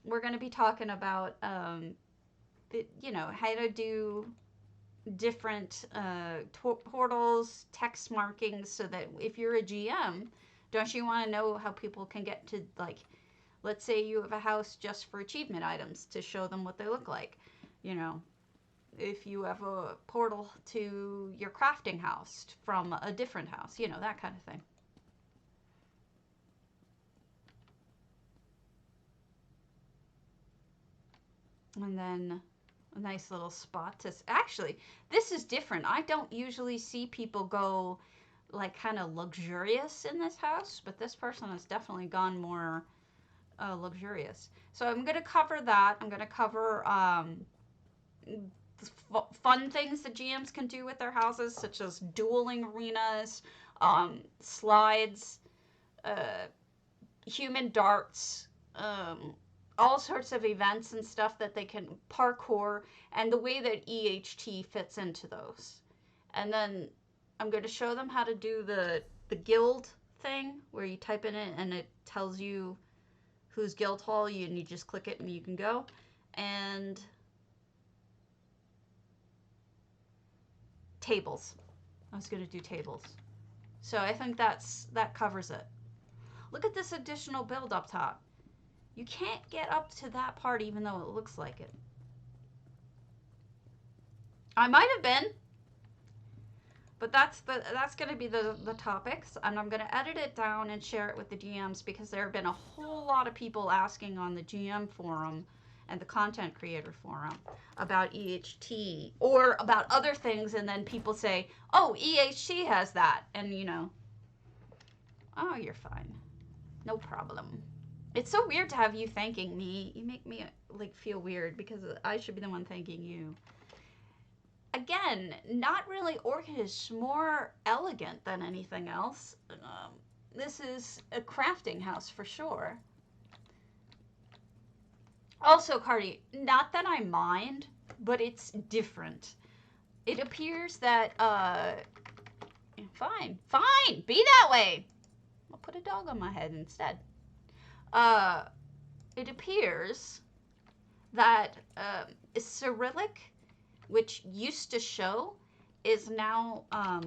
We're going to be talking about, you know, how to do different portals, text markings, so that if you're a GM, don't you want to know how people can get to, like, let's say you have a house just for achievement items to show them what they look like. You know, if you have a portal to your crafting house from a different house, you know, that kind of thing. And then a nice little spot to, actually, this is different. I don't usually see people go like kind of luxurious in this house, but this person has definitely gone more luxurious. So I'm going to cover that. I'm going to cover fun things that GMs can do with their houses, such as dueling arenas, slides, human darts, all sorts of events and stuff that they can parkour, and the way that EHT fits into those. And then I'm going to show them how to do the guild thing, where you type in it and it tells you whose guild hall and you just click it and you can go. And tables. I was going to do tables. So I think that covers it. Look at this additional build up top. You can't get up to that part even though it looks like it. I might have been, but that's going to be the topics, and I'm going to edit it down and share it with the GMs, because there have been a whole lot of people asking on the GM forum and the content creator forum about EHT or about other things, and then people say, oh, EHT has that, and you know, oh, you're fine, no problem. It's so weird to have you thanking me. You make me like feel weird, because I should be the one thanking you. Again, not really orcish, more elegant than anything else. This is a crafting house for sure. Also, Cardi, not that I mind, but it's different. It appears that, fine, be that way. I'll put a dog on my head instead. It appears that Cyrillic, which used to show, is now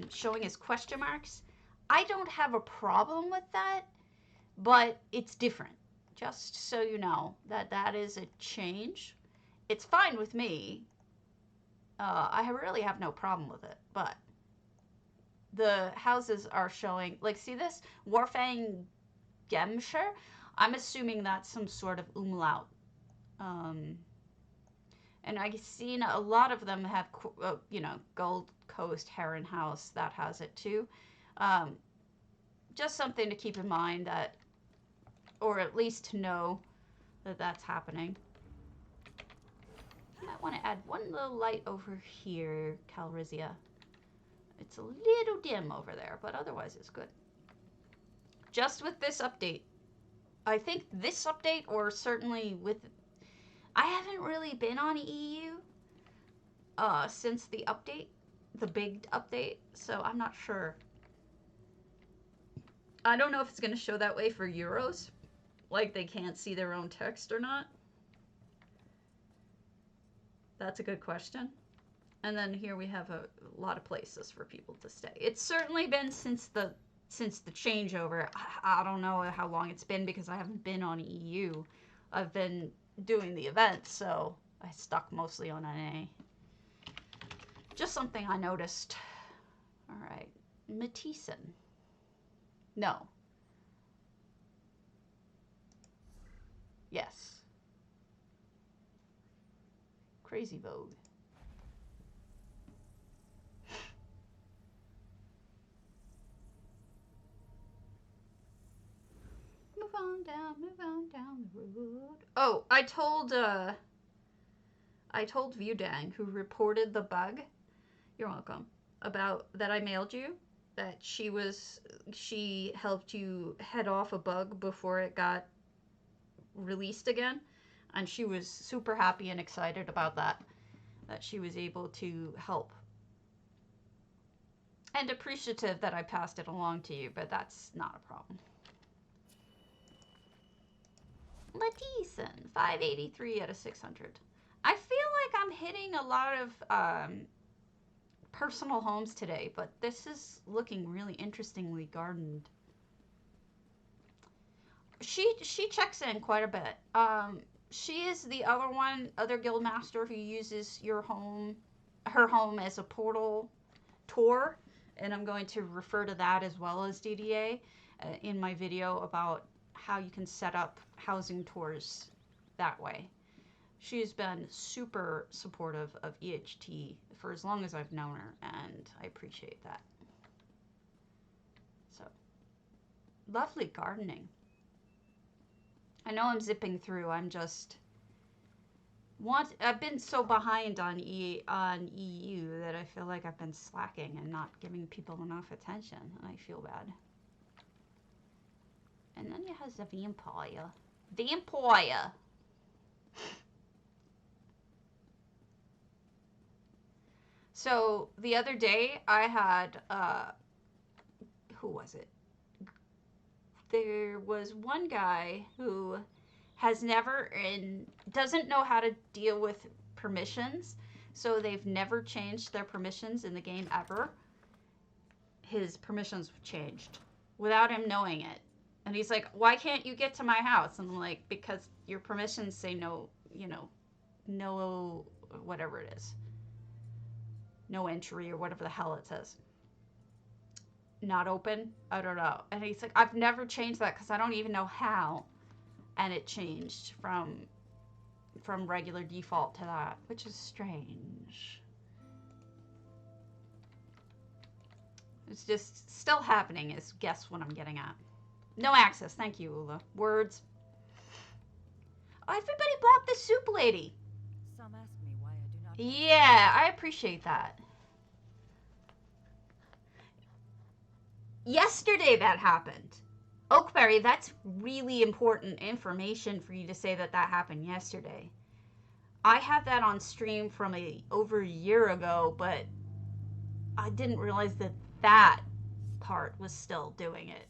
showing as question marks. I don't have a problem with that, but it's different. Just so you know, that is a change. It's fine with me. I really have no problem with it, but the houses are showing, like, see this? Warfang Gemshire? I'm assuming that's some sort of umlaut. And I've seen a lot of them have, you know, Gold Coast Heron House, that has it too. Just something to keep in mind, that, or at least to know that that's happening. I want to add one little light over here, Calrissian. It's a little dim over there, but otherwise it's good. Just with this update. I think this update, or certainly with... I haven't really been on EU since the update, the big update, so I'm not sure. I don't know if it's going to show that way for Euros, like they can't see their own text or not. That's a good question. And then here we have a lot of places for people to stay. It's certainly been since the changeover. I don't know how long it's been, because I haven't been on EU. I've been doing the event, so I stuck mostly on NA. Just something I noticed. All right, Matheson. No. Yes. Crazy Vogue. down the road. Oh, I told Viewdang, who reported the bug, you're welcome, about that I mailed you, that she helped you head off a bug before it got released again, and she was super happy and excited about that she was able to help. And appreciative that I passed it along to you, but that's not a problem. Latison, 583 out of 600. I feel like I'm hitting a lot of personal homes today, but this is looking really interestingly gardened. She checks in quite a bit. She is the other guildmaster who uses her home as a portal tour, and I'm going to refer to that as well as DDA in my video about how you can set up housing tours that way. She's been super supportive of EHT for as long as I've known her, and I appreciate that. So, lovely gardening. I know I'm zipping through. I've been so behind on EU that I feel like I've been slacking and not giving people enough attention, and I feel bad. And then you have the vampire. Vampire! So, the other day, I had, who was it? There was one guy who doesn't know how to deal with permissions, so they've never changed their permissions in the game ever. His permissions changed without him knowing it. And he's like, why can't you get to my house? And I'm like, because your permissions say no, no, whatever it is. No entry or whatever the hell it says. Not open? I don't know. And he's like, I've never changed that because I don't even know how. And it changed from regular default to that, which is strange. It's just still happening is guess what I'm getting at. No access. Thank you, Ula. Words. Oh, everybody blocked the soup lady. Some ask me why I do not. Yeah, I appreciate that. Yesterday that happened. Oakberry, that's really important information for you to say that happened yesterday. I had that on stream from over a year ago, but I didn't realize that part was still doing it.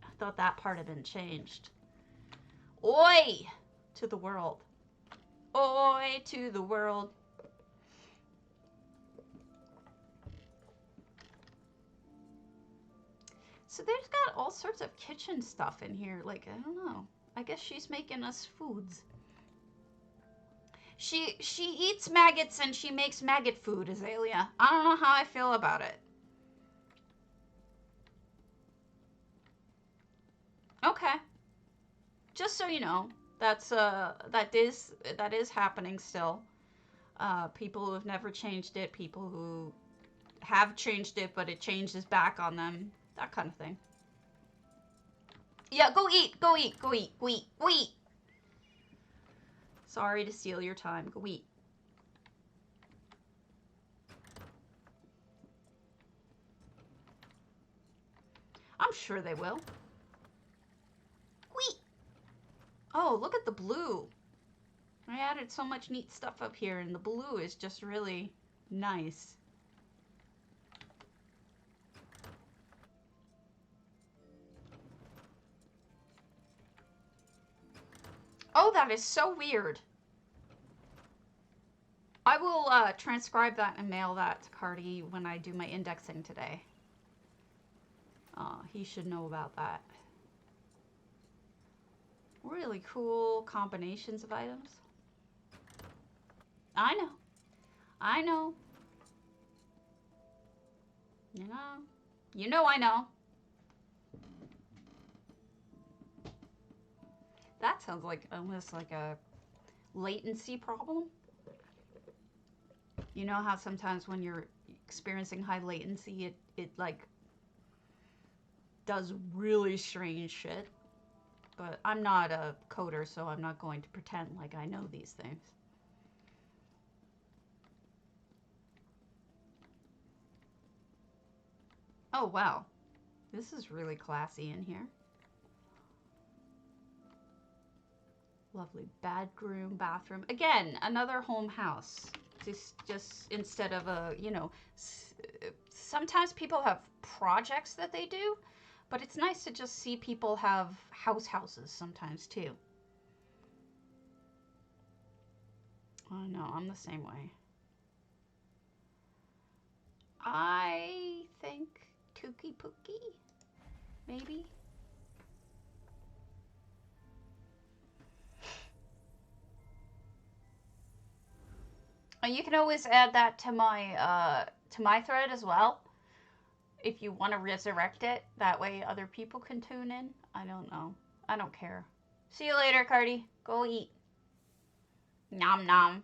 I thought that part had been changed. Oi to the world. Oi to the world. So there's got all sorts of kitchen stuff in here. Like, I don't know. I guess she's making us foods. She eats maggots and she makes maggot food, Azalea. I don't know how I feel about it. Okay. Just so you know, that is happening still. People who have never changed it, people who have changed it, but it changes back on them. That kind of thing. Yeah, go eat, go eat, go eat, go eat, go eat. Sorry to steal your time. Go eat. I'm sure they will. Go eat. Oh, look at the blue. I added so much neat stuff up here, and the blue is just really nice. Oh, that is so weird. I will transcribe that and mail that to Cardi when I do my indexing today. He should know about that. Really cool combinations of items. I know. I know. You know. You know I know. That sounds like almost like a latency problem. You know how sometimes when you're experiencing high latency, it like does really strange shit. But I'm not a coder, so I'm not going to pretend like I know these things. Oh, wow. This is really classy in here. Lovely bedroom, bathroom. Again, another home house. Just instead of a, you know, sometimes people have projects that they do, but it's nice to just see people have houses sometimes too. Oh no, I'm the same way. I think Tuki Pookie, maybe. You can always add that to my thread as well. If you want to resurrect it, that way other people can tune in. I don't know. I don't care. See you later, Cardi. Go eat. Nom nom.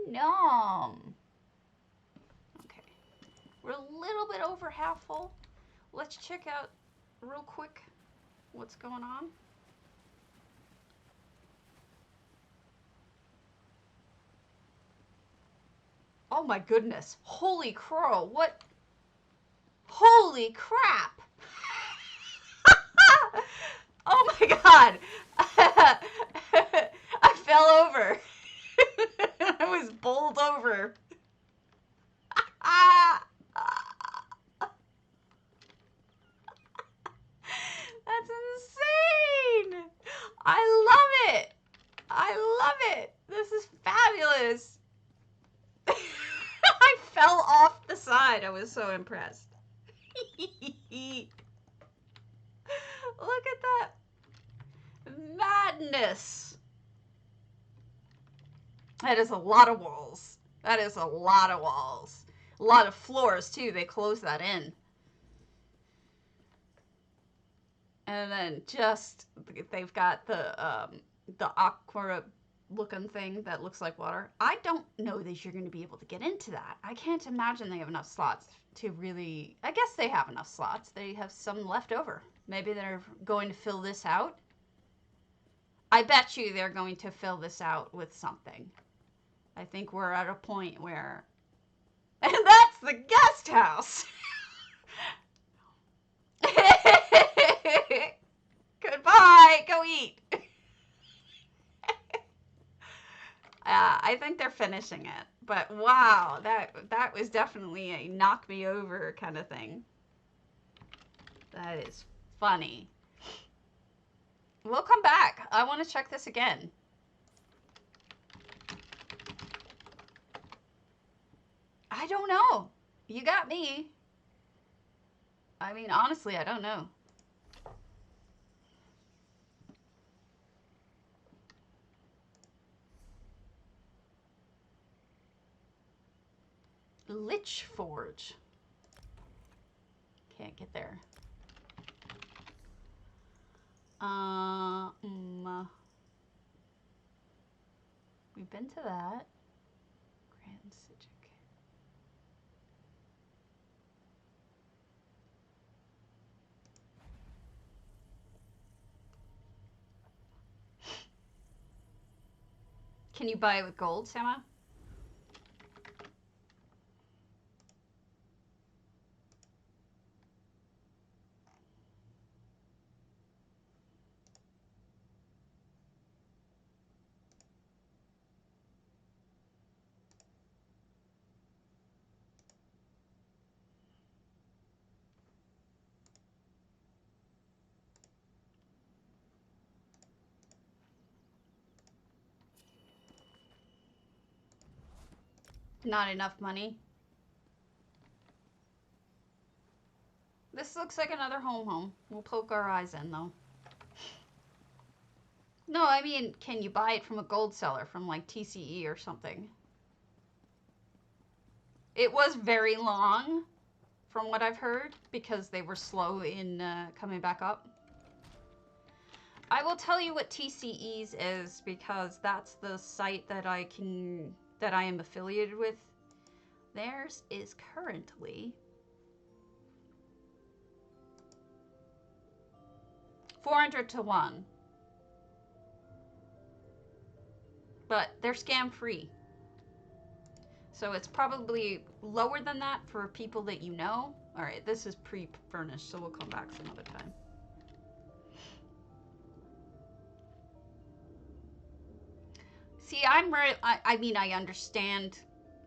Nom. Okay. We're a little bit over half full. Let's check out real quick what's going on. Oh my goodness. Holy crow. What? Holy crap. Oh my god. I fell over. I was bowled over. That's insane. I love it. I love it. This is fabulous. I fell off the side. I was so impressed. Look at that. Madness. That is a lot of walls. That is a lot of walls. A lot of floors, too. They close that in. And then just, they've got the aqua looking thing that looks like water. I don't know that you're going to be able to get into that. I can't imagine they have enough slots to really, I guess they have enough slots. They have some left over. Maybe they're going to fill this out. I bet you they're going to fill this out with something. I think we're at a point where, and that's the guest house. Goodbye. Go eat. I think they're finishing it. But wow, that was definitely a knock me over kind of thing. That is funny. We'll come back. I want to check this again. I don't know. You got me. I mean, honestly, I don't know. Lich Forge. Can't get there. We've been to that. Grand Sigic. Can you buy it with gold, Sama? Not enough money. This looks like another home. We'll poke our eyes in, though. No, I mean, can you buy it from a gold seller, from like TCE or something? It was very long, from what I've heard, because they were slow in coming back up. I will tell you what TCE's is, because that's the site that I am affiliated with. Theirs is currently 400 to 1. But they're scam free. So it's probably lower than that for people that you know. All right, this is pre-furnished, so we'll come back some other time. See, I mean, I understand.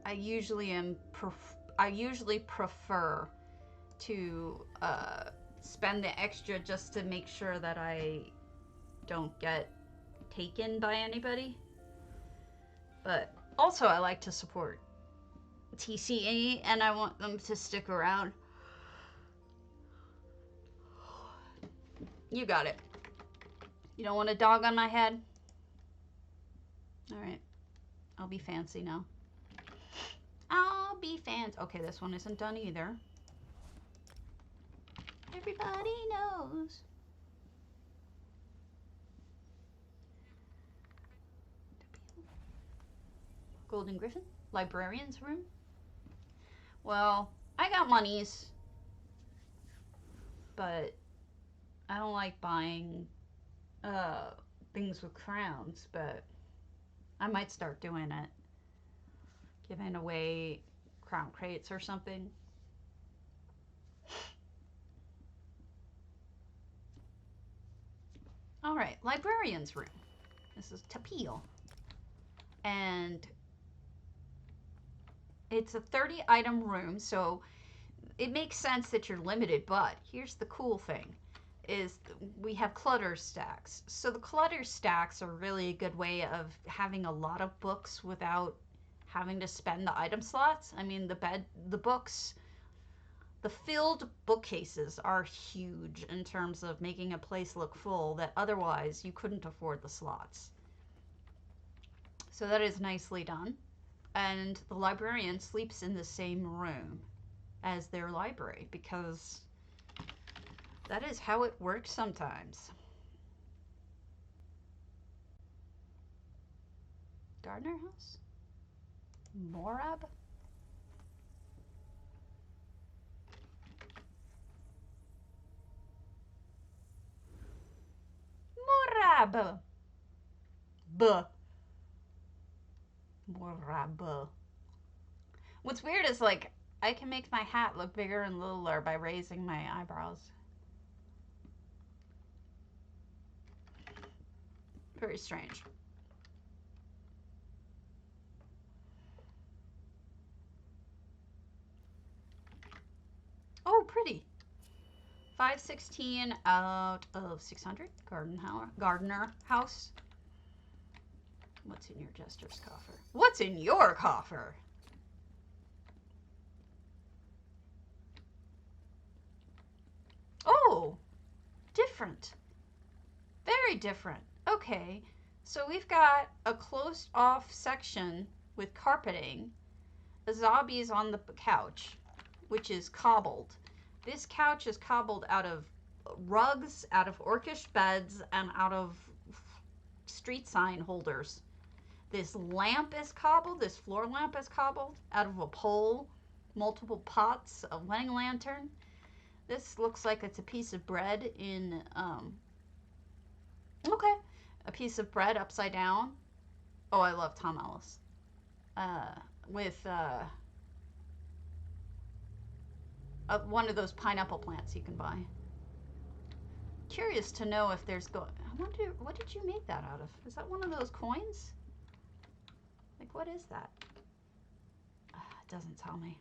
I usually prefer to spend the extra just to make sure that I don't get taken by anybody. But also, I like to support TCA, and I want them to stick around. You got it. You don't want a dog on my head? Alright. I'll be fancy now. I'll be fancy. Okay, this one isn't done either. Everybody knows. Golden Griffin? Librarian's room? Well, I got monies. But I don't like buying things with crowns, but I might start doing it. Giving away crown crates or something. Alright, librarian's room. This is Tapil. And it's a 30 item room, so it makes sense that you're limited, but here's the cool thing. Is we have clutter stacks. So the clutter stacks are really a good way of having a lot of books without having to spend the item slots. I mean, the books, the filled bookcases are huge in terms of making a place look full that otherwise you couldn't afford the slots. So that is nicely done. And the librarian sleeps in the same room as their library because that is how it works sometimes. Gardner House? Morab? Morab. Morab. What's weird is like I can make my hat look bigger and littler by raising my eyebrows. Very strange. Oh, pretty. 516 out of 600. Gardner House. What's in your jester's coffer? What's in your coffer? Oh, different. Very different. Okay, so we've got a closed off section with carpeting. A zombie is on the couch, which is cobbled. This couch is cobbled out of rugs, out of orcish beds, and out of street sign holders. This lamp is cobbled, this floor lamp is cobbled out of a pole, multiple pots, a wedding lantern. This looks like it's a piece of bread in, okay, a piece of bread upside down. Oh, I love Tom Ellis. With, one of those pineapple plants you can buy. Curious to know if there's I wonder, what did you make that out of? Is that one of those coins? Like, what is that? It doesn't tell me.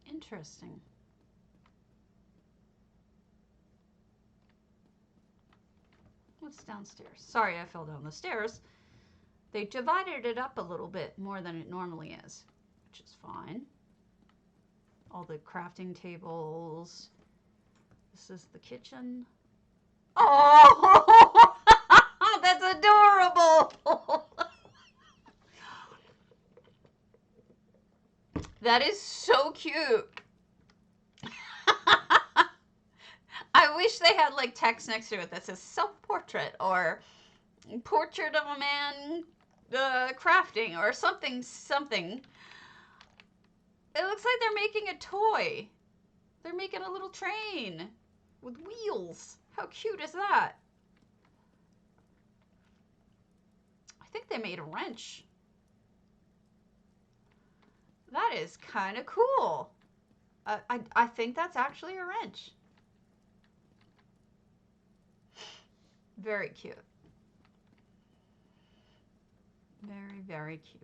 Interesting. What's downstairs? Sorry, I fell down the stairs. They divided it up a little bit more than it normally is, which is fine. All the crafting tables. This is the kitchen. Oh, that's adorable. That is so cute. I wish they had like text next to it that says self-portrait or portrait of a man crafting or something. It looks like they're making a toy. They're making a little train with wheels. How cute is that? I think they made a wrench. That is kind of cool. I think that's actually a wrench. Very cute. Very, very cute.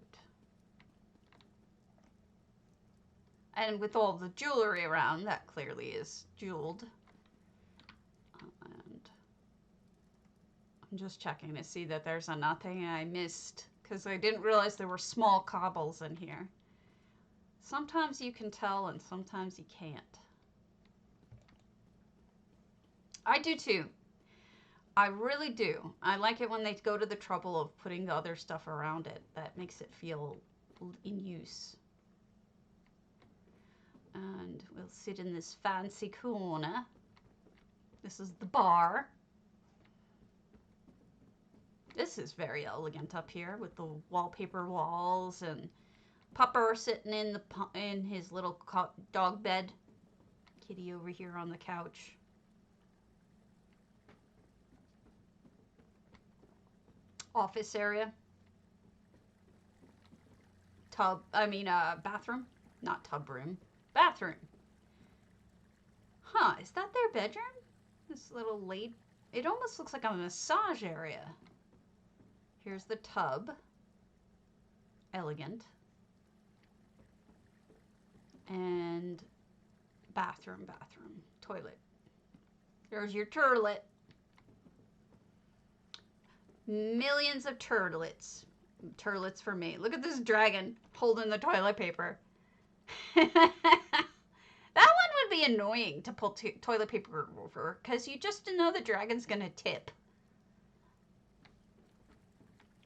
And with all the jewelry around, that clearly is jeweled. And I'm just checking to see that there's nothing I missed, because I didn't realize there were small cobbles in here. Sometimes you can tell and sometimes you can't. I do too. I really do. I like it when they go to the trouble of putting the other stuff around it. That makes it feel in use. And we'll sit in this fancy corner. This is the bar. This is very elegant up here with the wallpaper walls and Pupper sitting in his little dog bed. Kitty over here on the couch. Office area. Bathroom. Not tub room. Bathroom. Huh, is that their bedroom? This little it almost looks like a massage area. Here's the tub. Elegant. And bathroom. Toilet. There's your turlet. Millions of turtlets. Turtlets for me. Look at this dragon holding the toilet paper. That one would be annoying to pull toilet paper over, because you just know the dragon's going to tip.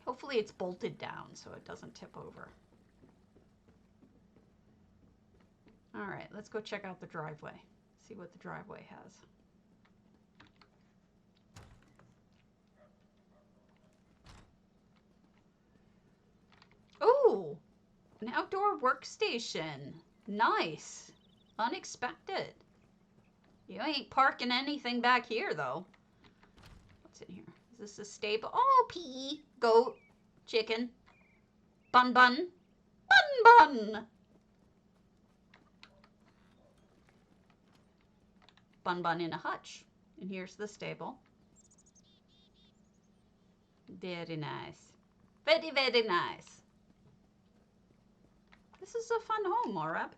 Hopefully it's bolted down so it doesn't tip over. Alright, let's go check out the driveway. See what the driveway has. Ooh! An outdoor workstation. Nice. Unexpected. You ain't parking anything back here, though. What's in here? Is this a stable? Oh, pea. Goat. Chicken. Bun. Bun. Bun in a hutch. And here's the stable. Very nice. Very, very nice. This is a fun home, Orab.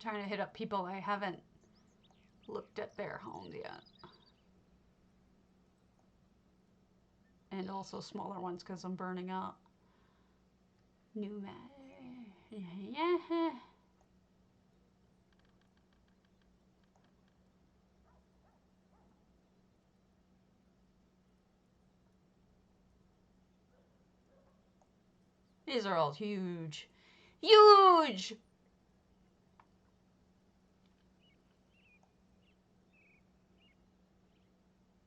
Trying to hit up people I haven't looked at their homes yet. And also smaller ones because I'm burning up. New matter. Yeah. These are all huge. Huge!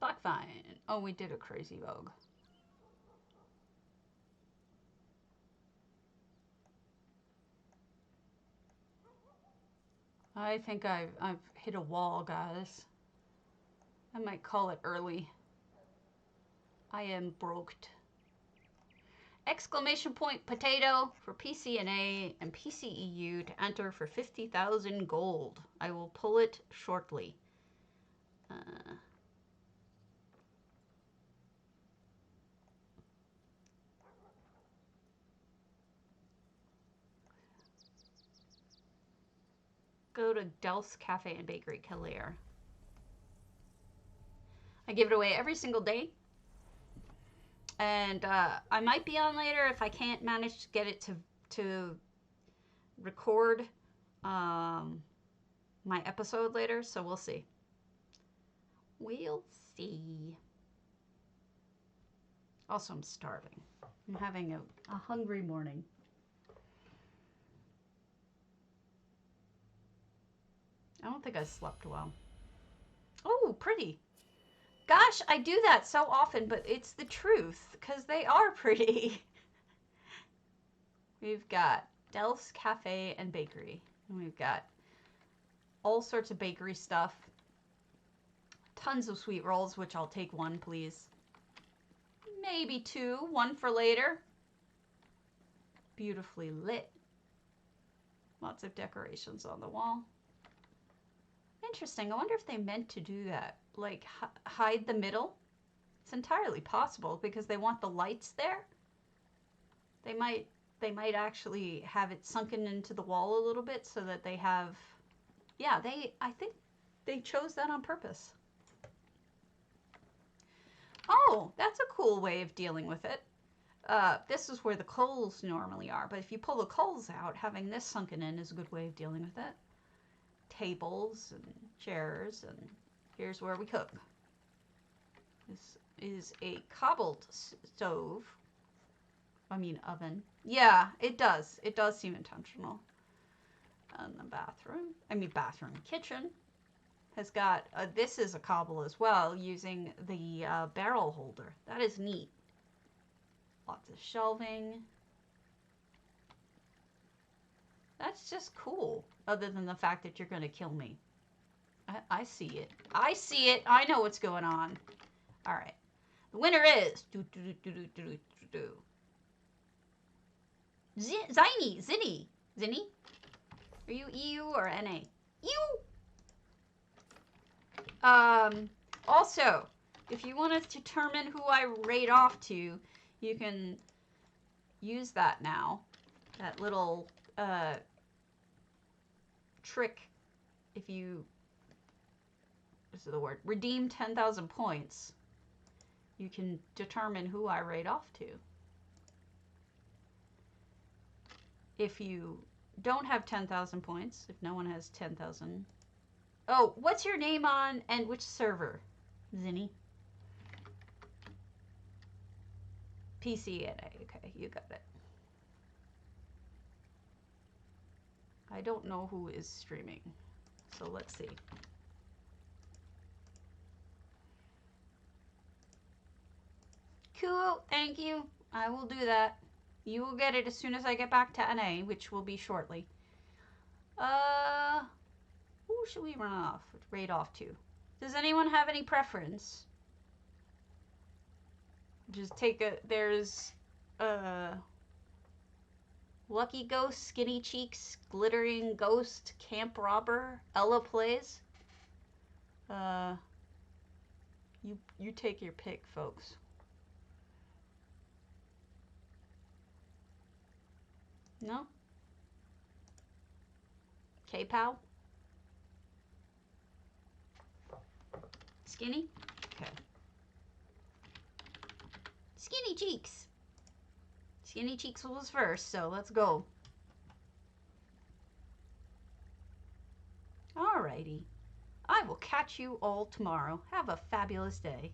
Blackvine. Oh, we did a crazy vogue. I think I've hit a wall, guys. I might call it early. I am broked. Exclamation point potato for PCNA and PCEU to enter for 50,000 gold. I will pull it shortly. Go to Del's Cafe and Bakery, Calais. I give it away every single day. And I might be on later if I can't manage to get it to record my episode later. So we'll see. We'll see. Also, I'm starving. I'm having a hungry morning. I don't think I slept well. Oh, pretty. Gosh, I do that so often, but it's the truth, because they are pretty. We've got Del's Cafe and Bakery. And we've got all sorts of bakery stuff. Tons of sweet rolls, which I'll take one, please. Maybe two, one for later. Beautifully lit. Lots of decorations on the wall. Interesting. I wonder if they meant to do that. Like, hide the middle? It's entirely possible because they want the lights there. They might actually have it sunken into the wall a little bit so that they have... Yeah, I think they chose that on purpose. Oh, that's a cool way of dealing with it. This is where the coals normally are, but if you pull the coals out, having this sunken in is a good way of dealing with it. Tables and chairs, and here's where we cook. This is a cobbled stove. I mean oven. Yeah, it does. It does seem intentional. And the kitchen has got, this is a cobble as well, using the barrel holder. That is neat. Lots of shelving. That's just cool, other than the fact that you're going to kill me. I see it. I see it. I know what's going on. All right. The winner is... Zinny. Are you EU or NA? EU! Also, if you want to determine who I raid off to, you can use that now. That little trick. If you, this is the word, redeem 10,000 points, you can determine who I raid off to. If you don't have 10,000 points, if no one has 10,000. Oh, what's your name on and which server, Zinny? PCNA. Okay, you got it. I don't know who is streaming, so let's see. Cool, thank you. I will do that. You will get it as soon as I get back to NA, which will be shortly. Who should we raid off to? Does anyone have any preference? Just take there's, Lucky Ghost, Skinny Cheeks, Glittering Ghost, Camp Robber, Ella Plays. You take your pick, folks. No? K-Pow? Skinny? Okay. Skinny Cheeks. Skinny Cheeks was first, so let's go. Alrighty. I will catch you all tomorrow. Have a fabulous day.